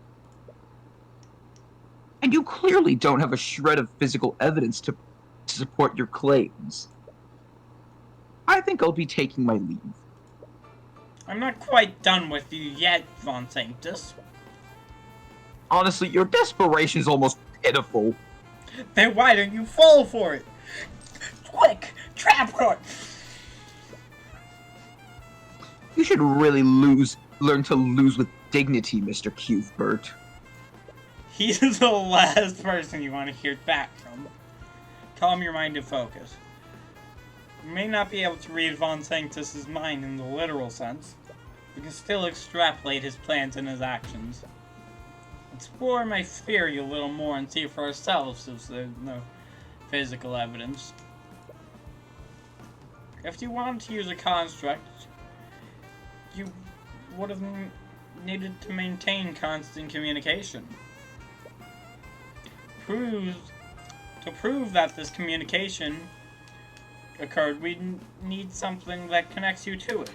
And you clearly don't have a shred of physical evidence to support your claims. I think I'll be taking my leave. I'm not quite done with you yet, Von Sanctus. Honestly, your desperation is almost pitiful. Then why don't you fall for it? Quick! Trap hook! You should really learn to lose with dignity, Mr. Cuthbert. He's the last person you want to hear back from. Calm your mind and focus. You may not be able to read Von Sanctus's mind in the literal sense. We can still extrapolate his plans and his actions. Explore my theory a little more and see for ourselves if there's no physical evidence. If you wanted to use a construct, you would have needed to maintain constant communication. To prove that this communication occurred, we need something that connects you to it.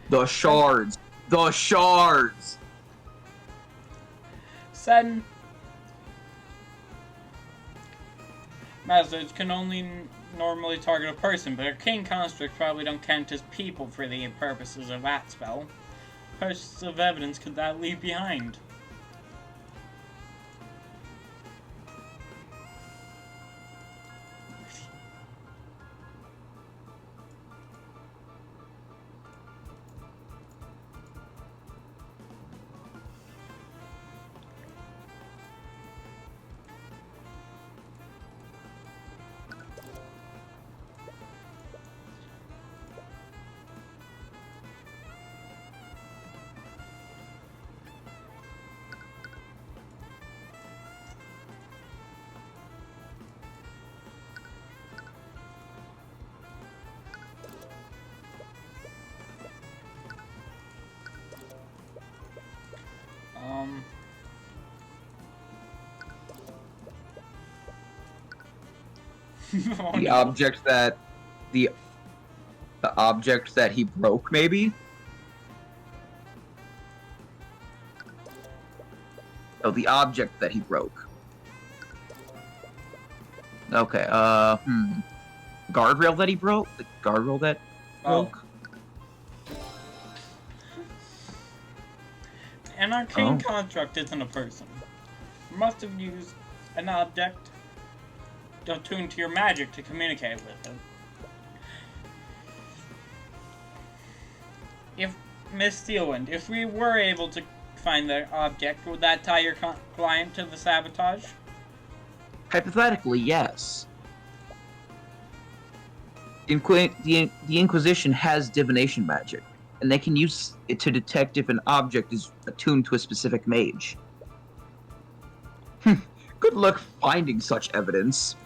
The shards! The shards! Said methods can only normally target a person, but arcane constructs probably don't count as people for the purposes of that spell. What pieces of evidence could that leave behind? Oh, The no. object that... The object that he broke, maybe? Oh, the object that he broke. Okay, guardrail that he broke? The guardrail that broke? An arcane construct isn't a person. You must have used an object attuned to your magic to communicate with it. If, Miss Steelwind, if we were able to find the object, would that tie your client to the sabotage? Hypothetically, yes. The Inquisition has divination magic, and they can use it to detect if an object is attuned to a specific mage. Good luck finding such evidence.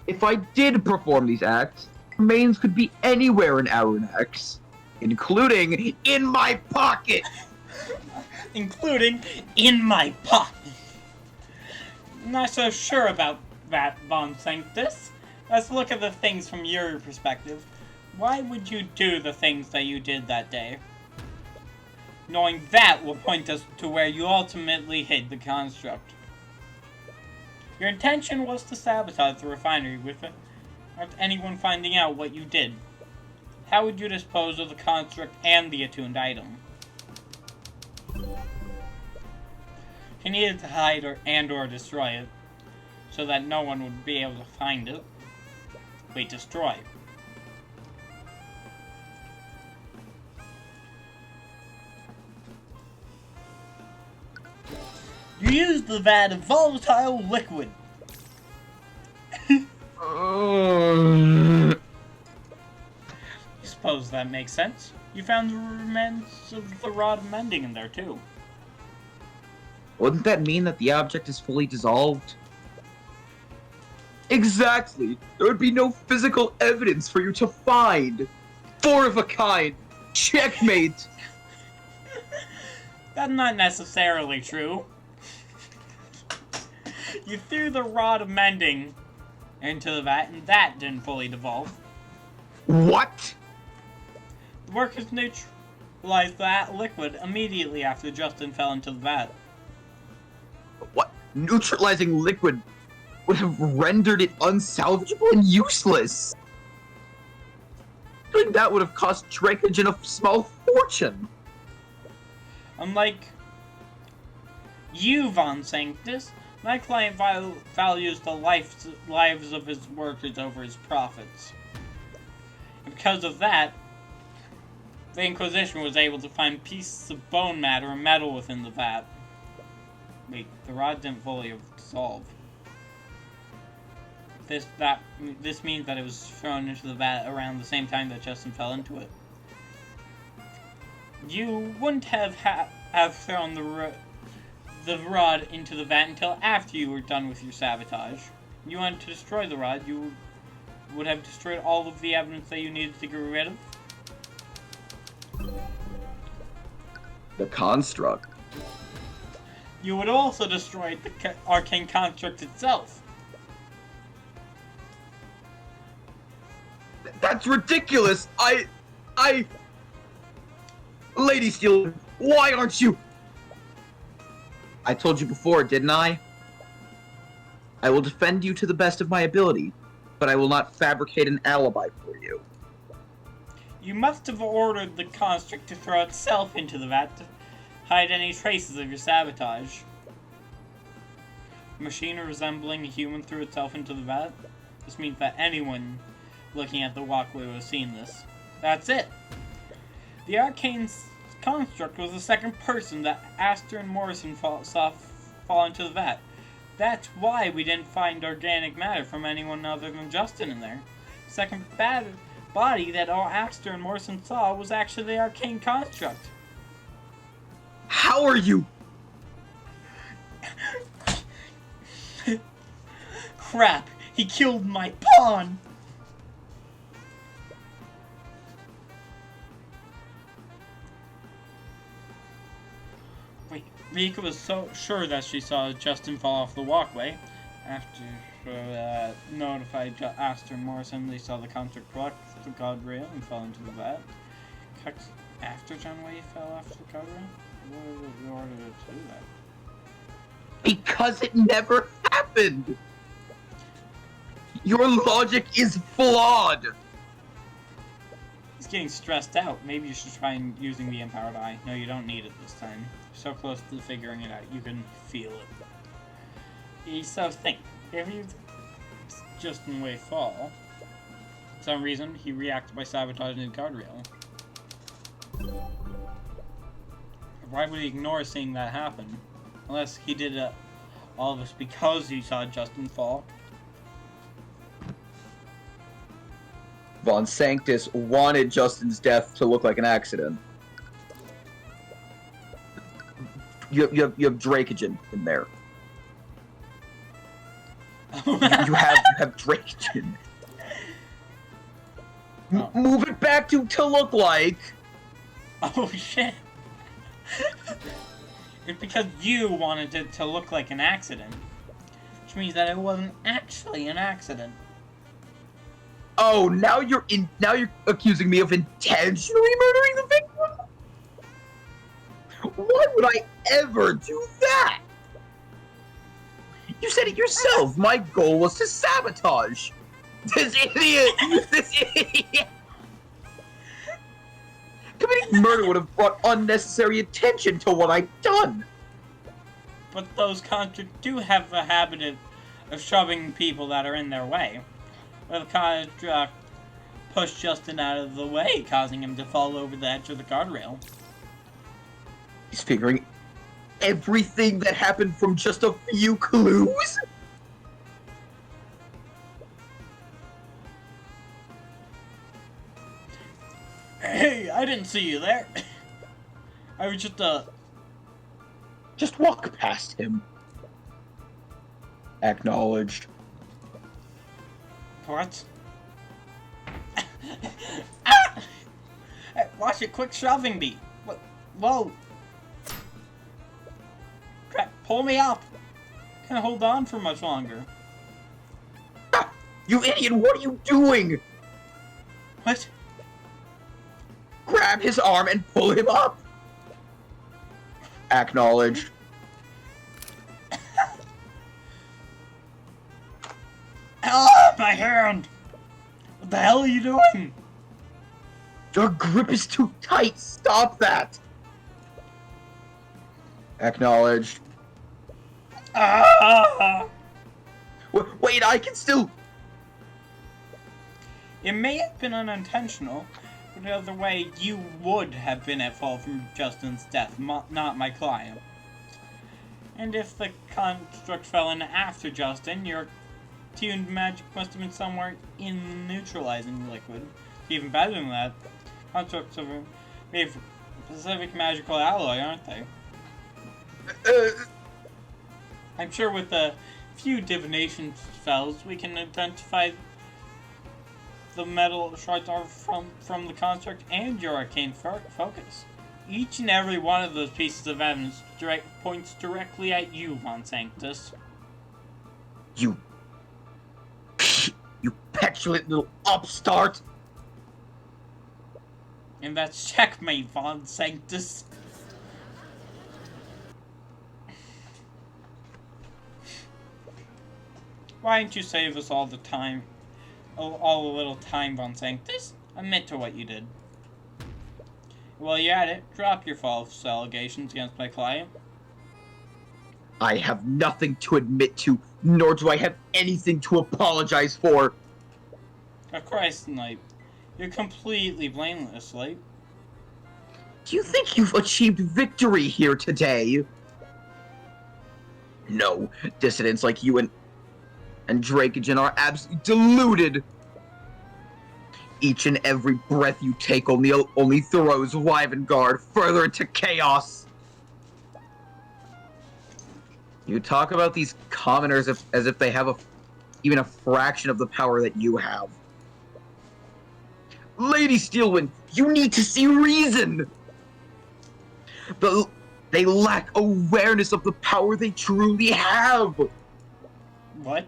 If I did perform these acts, remains could be anywhere in Arunax, including in my pocket! Including in my pocket. Not so sure about that, Von Sanctus. Let's look at the things from your perspective. Why would you do the things that you did that day? Knowing that will point us to where you ultimately hid the construct. Your intention was to sabotage the refinery without anyone finding out what you did. How would you dispose of the construct and the attuned item? You needed to hide or destroy it, so that no one would be able to find it. Wait, destroy. You used the vat of volatile liquid. I suppose that makes sense. You found the remains of the rod of mending in there, too. Wouldn't that mean that the object is fully dissolved? Exactly! There would be no physical evidence for you to find! 4 of a kind! Checkmate! That's not necessarily true. You threw the rod of mending into the vat, and that didn't fully dissolve. What? The workers neutralized that liquid immediately after Justin fell into the vat. What? Neutralizing liquid would have rendered it unsalvageable and useless! Doing that would have cost Drakeage a small fortune! Unlike you, Von Sanctus, my client values the lives of his workers over his profits. And because of that, the Inquisition was able to find pieces of bone matter and metal within the vat. Wait, the rod didn't fully dissolve. This means that it was thrown into the vat around the same time that Justin fell into it. You wouldn't have thrown the rod into the vat until after you were done with your sabotage. You wanted to destroy the rod, you would have destroyed all of the evidence that you needed to get rid of. The construct. You would also destroy the arcane construct itself. That's ridiculous! Lady Steel, why aren't you? I told you before, didn't I? I will defend you to the best of my ability, but I will not fabricate an alibi for you. You must have ordered the construct to throw itself into the vat to hide any traces of your sabotage. A machine resembling a human threw itself into the vat. This means that anyone looking at the walkway would have seen this. That's it! The arcane construct was the second person that Aster and Morrison saw fall into the vat. That's why we didn't find organic matter from anyone other than Justin in there. The second body that all Aster and Morrison saw was actually the arcane construct. How are you? Crap! He killed my pawn! Wait, Rika was so sure that she saw Justin fall off the walkway. After notified Aster and Morrison, they saw the construct collect the guardrail and fell into the vat. After John Wayne fell off the guardrail? What was the order to do that? Because it never happened! Your logic is flawed! He's getting stressed out. Maybe you should try using the Empowered Eye. No, you don't need it this time. You're so close to figuring it out, you can feel it. So think, if you Justin Way fall, for some reason he reacted by sabotaging the guardrail. Why would he ignore seeing that happen? Unless he did all of this because he saw Justin fall. Von Sanctus wanted Justin's death to look like an accident. You have Drakeagen in there. you have Drakeagen. Oh. Move it back to look like. Oh shit! It's because you wanted it to look like an accident, which means that it wasn't actually an accident. Oh, now you're accusing me of intentionally murdering the victim? Why would I ever do that? You said it yourself. My goal was to sabotage. This idiot! Committing murder would have brought unnecessary attention to what I'd done. But those constructs do have a habit of shoving people that are in their way. Well, the construct pushed Justin out of the way, causing him to fall over the edge of the guardrail. He's figuring everything that happened from just a few clues? Hey, I didn't see you there. I was Just walk past him. Acknowledged. What? Ah! Hey, watch it, quick shoving me. Whoa. Crap, pull me up. Can't hold on for much longer. Ah, you idiot, what are you doing? What? Grab his arm and pull him up. Acknowledged. Ah, my hand! What the hell are you doing? Your grip is too tight. Stop that. Acknowledged. Ah! Wait, I can still... It may have been unintentional, but the other way, you would have been at fault from Justin's death, not my client. And if the construct fell in after Justin, your tuned magic must have been somewhere in the neutralizing liquid. Even better than that, constructs are made of specific magical alloy, aren't they? I'm sure with a few divination spells, we can identify the metal shards are from the construct and your arcane focus. Each and every one of those pieces of evidence points directly at you, Von Sanctus. You petulant little upstart! And that's checkmate, Von Sanctus. Why didn't you save us all the time? All the little time, Von Sanctus? Admit to what you did. While you're at it, drop your false allegations against my client. I have nothing to admit to, nor do I have anything to apologize for. Oh, Christ, Knight. You're completely blameless, Light. Do you think you've achieved victory here today? No, dissidents like you and Dracogen are absolutely deluded. Each and every breath you take only throws Wyvengard further into chaos. You talk about these commoners as if they have even a fraction of the power that you have. Lady Steelwind, you need to see reason! They lack awareness of the power they truly have! What?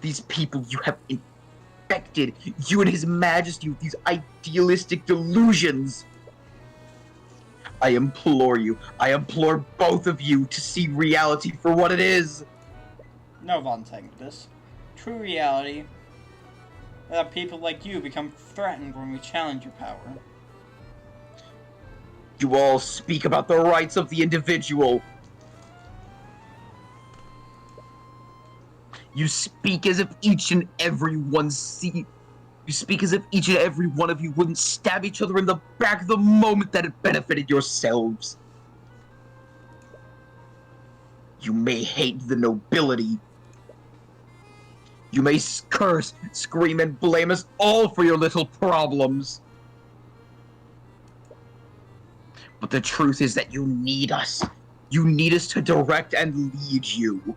These people you have infected, you and His Majesty, with these idealistic delusions. I implore you, I implore both of you to see reality for what it is. No, Von Sanctus. True reality that people like you become threatened when we challenge your power. You all speak about the rights of the individual. You speak as if each and every one You speak as if each and every one of you wouldn't stab each other in the back the moment that it benefited yourselves. You may hate the nobility. You may curse, scream, and blame us all for your little problems. But the truth is that you need us. You need us to direct and lead you.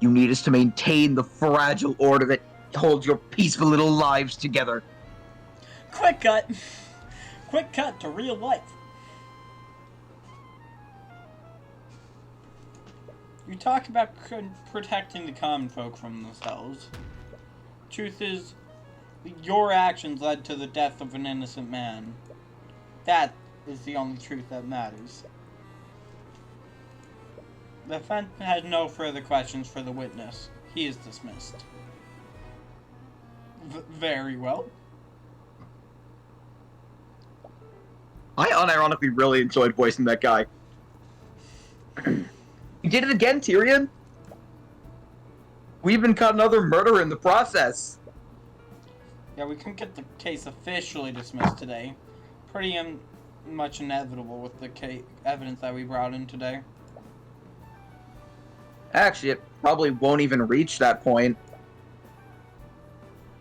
You need us to maintain the fragile order that holds your peaceful little lives together. Quick cut! Quick cut to real life. You talk about protecting the common folk from themselves. Truth is, your actions led to the death of an innocent man. That is the only truth that matters. The defense has no further questions for the witness. He is dismissed. Very well. I unironically really enjoyed voicing that guy. You did it again, Tyrion. We even caught another murderer in the process. Yeah, we couldn't get the case officially dismissed today. Pretty much inevitable with the evidence that we brought in today. Actually, it probably won't even reach that point.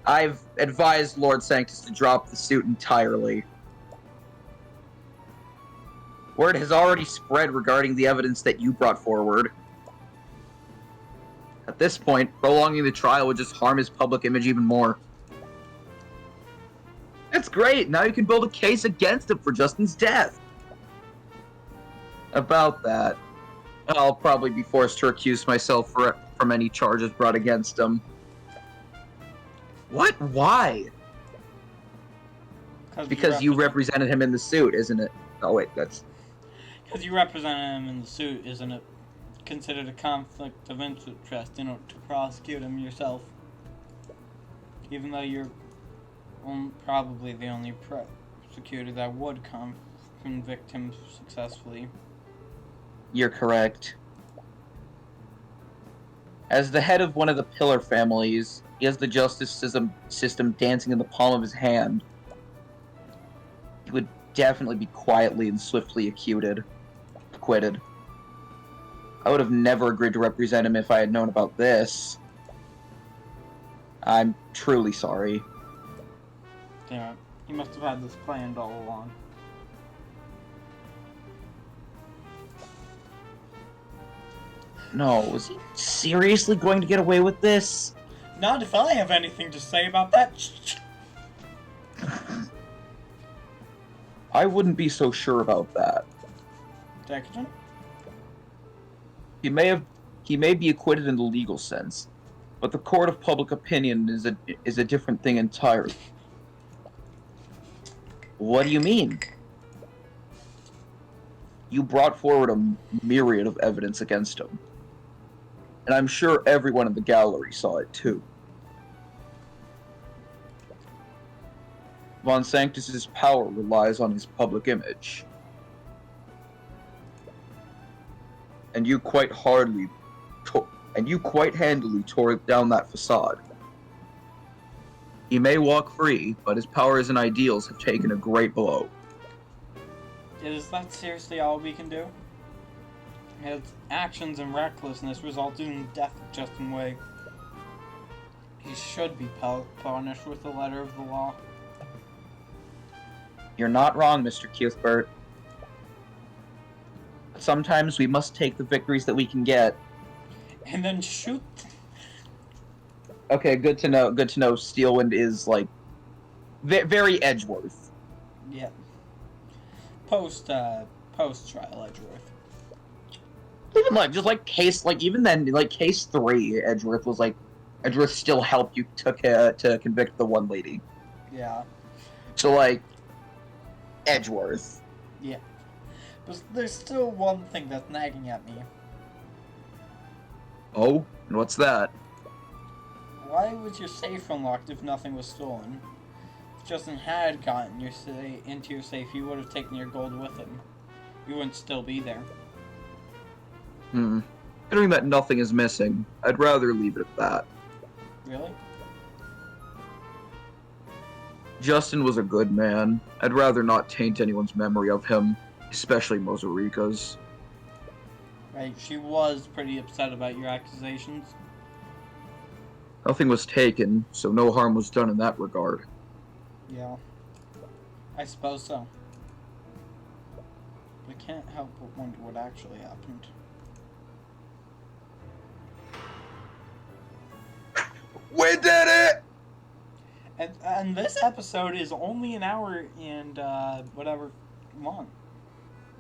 I've advised Lord Sanctus to drop the suit entirely. Word has already spread regarding the evidence that you brought forward. At this point, prolonging the trial would just harm his public image even more. That's great! Now you can build a case against him for Justin's death! About that, I'll probably be forced to recuse myself from any charges brought against him. What? Why? Because you represented him in the suit, isn't it? Oh wait, that's... Because you represented him in the suit, isn't it considered a conflict of interest in order to prosecute him yourself? Even though you're probably the only prosecutor that would convict him successfully. You're correct. As the head of one of the pillar families, he has the justice system dancing in the palm of his hand. He would definitely be quietly and swiftly acquitted. I would have never agreed to represent him if I had known about this. I'm truly sorry. Damn it. He must have had this planned all along. No, was he seriously going to get away with this? Not if I have anything to say about that. I wouldn't be so sure about that. Decadent? He may be acquitted in the legal sense, but the court of public opinion is a different thing entirely. What do you mean? You brought forward a myriad of evidence against him. And I'm sure everyone in the gallery saw it too. Von Sanctus's power relies on his public image. And you quite handily tore down that facade. He may walk free, but his powers and ideals have taken a great blow. Is that seriously all we can do? His actions and recklessness resulted in the death of Justin Way. He should be punished with the letter of the law. You're not wrong, Mr. Cuthbert. But sometimes we must take the victories that we can get. And then shoot. Okay, good to know. Good to know. Steelwind is like very Edgeworth. Yeah. Post trial Edgeworth. Even even then, case 3, Edgeworth was like, Edgeworth still helped you to convict the one lady. Yeah. So like, Edgeworth. Yeah. But there's still one thing that's nagging at me. Oh, and what's that? Why was your safe unlocked if nothing was stolen? If Justin had gotten into your safe, he would have taken your gold with him. You wouldn't still be there. Considering that nothing is missing, I'd rather leave it at that. Really? Justin was a good man. I'd rather not taint anyone's memory of him, especially Mozarika's. Right, she was pretty upset about your accusations. Nothing was taken, so no harm was done in that regard. Yeah. I suppose so. But I can't help but wonder what actually happened. We did it! And this episode is only an hour and whatever long.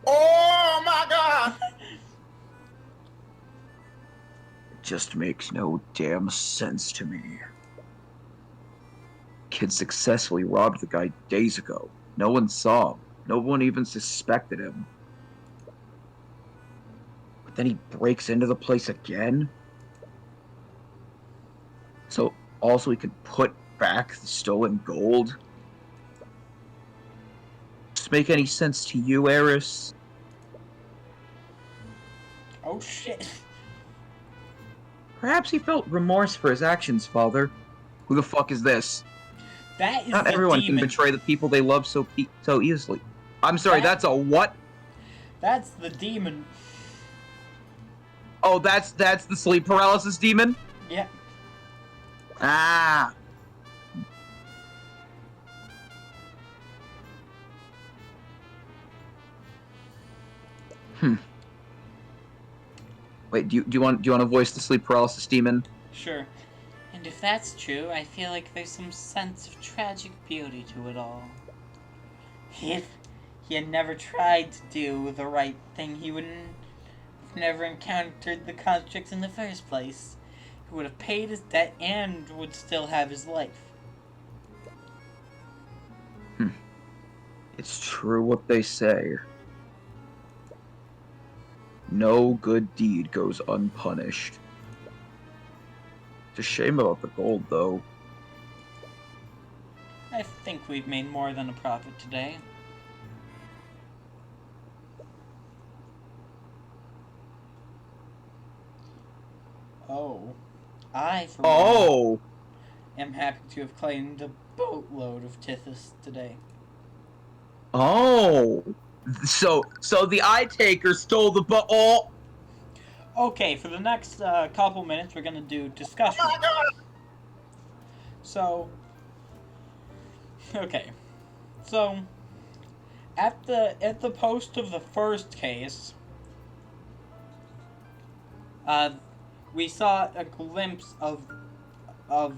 Oh my God! It just makes no damn sense to me. Kid successfully robbed the guy days ago. No one saw him. No one even suspected him. But then he breaks into the place again? So also he could put back the stolen gold? Does this make any sense to you, Eris? Oh shit. Perhaps he felt remorse for his actions, Father. Who the fuck is this? That is Not the everyone demon. can betray the people they love so easily. I'm sorry, that's a what? That's the demon. Oh, that's the sleep paralysis demon? Yeah. Ah. Wait, do you want to voice the sleep paralysis demon? Sure. And if that's true, I feel like there's some sense of tragic beauty to it all. If he had never tried to do the right thing, he wouldn't have never encountered the constructs in the first place. He would have paid his debt and would still have his life. It's true what they say. No good deed goes unpunished. It's a shame about the gold, though. I think we've made more than a profit today. Oh. I, for one, am happy to have claimed a boatload of Tithys today. Oh! So the eye taker stole the boat. Oh! Okay, for the next couple minutes, we're gonna do discussion. So, okay, so at the post of the first case, we saw a glimpse of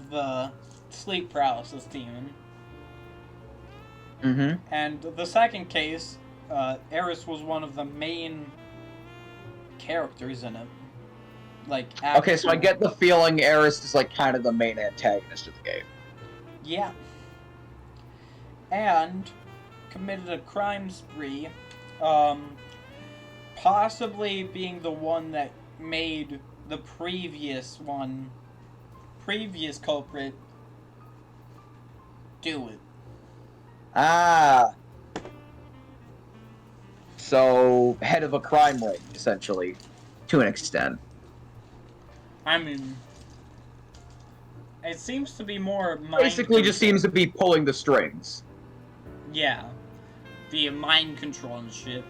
the sleep paralysis demon. Mm-hmm. And the second case, Eris was one of the main characters in it. Like, Okay, so I get the feeling Eris is like kind of the main antagonist of the game. Yeah. And committed a crime spree, possibly being the one that made the previous culprit do it. Ah. So, head of a crime ring, essentially, to an extent. I mean, it seems to be more mind Basically just seems to be pulling the strings. Yeah. The mind control and shit.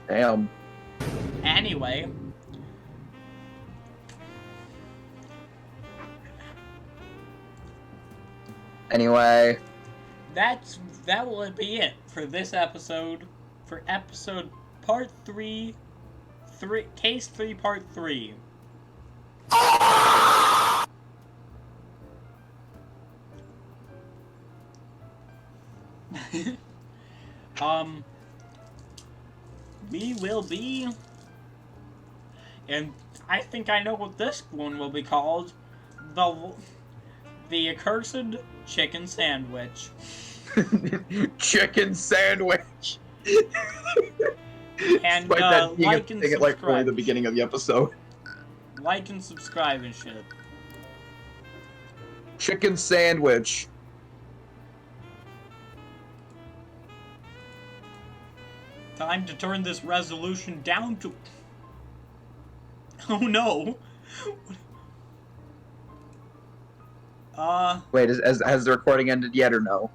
Damn. Anyway. Anyway. That will be it for this episode. For episode part 3, case 3 part 3. We will be, and I think I know what this one will be called, the accursed chicken sandwich. Chicken sandwich. And like and subscribe. Like early the beginning of the episode. Like and subscribe and shit. Chicken sandwich. Time to turn this resolution down to... Oh no! Wait, has the recording ended yet or no?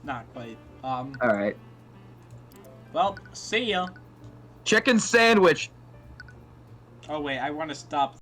Not quite. Alright. Well, see ya! Chicken sandwich. Oh wait, I want to stop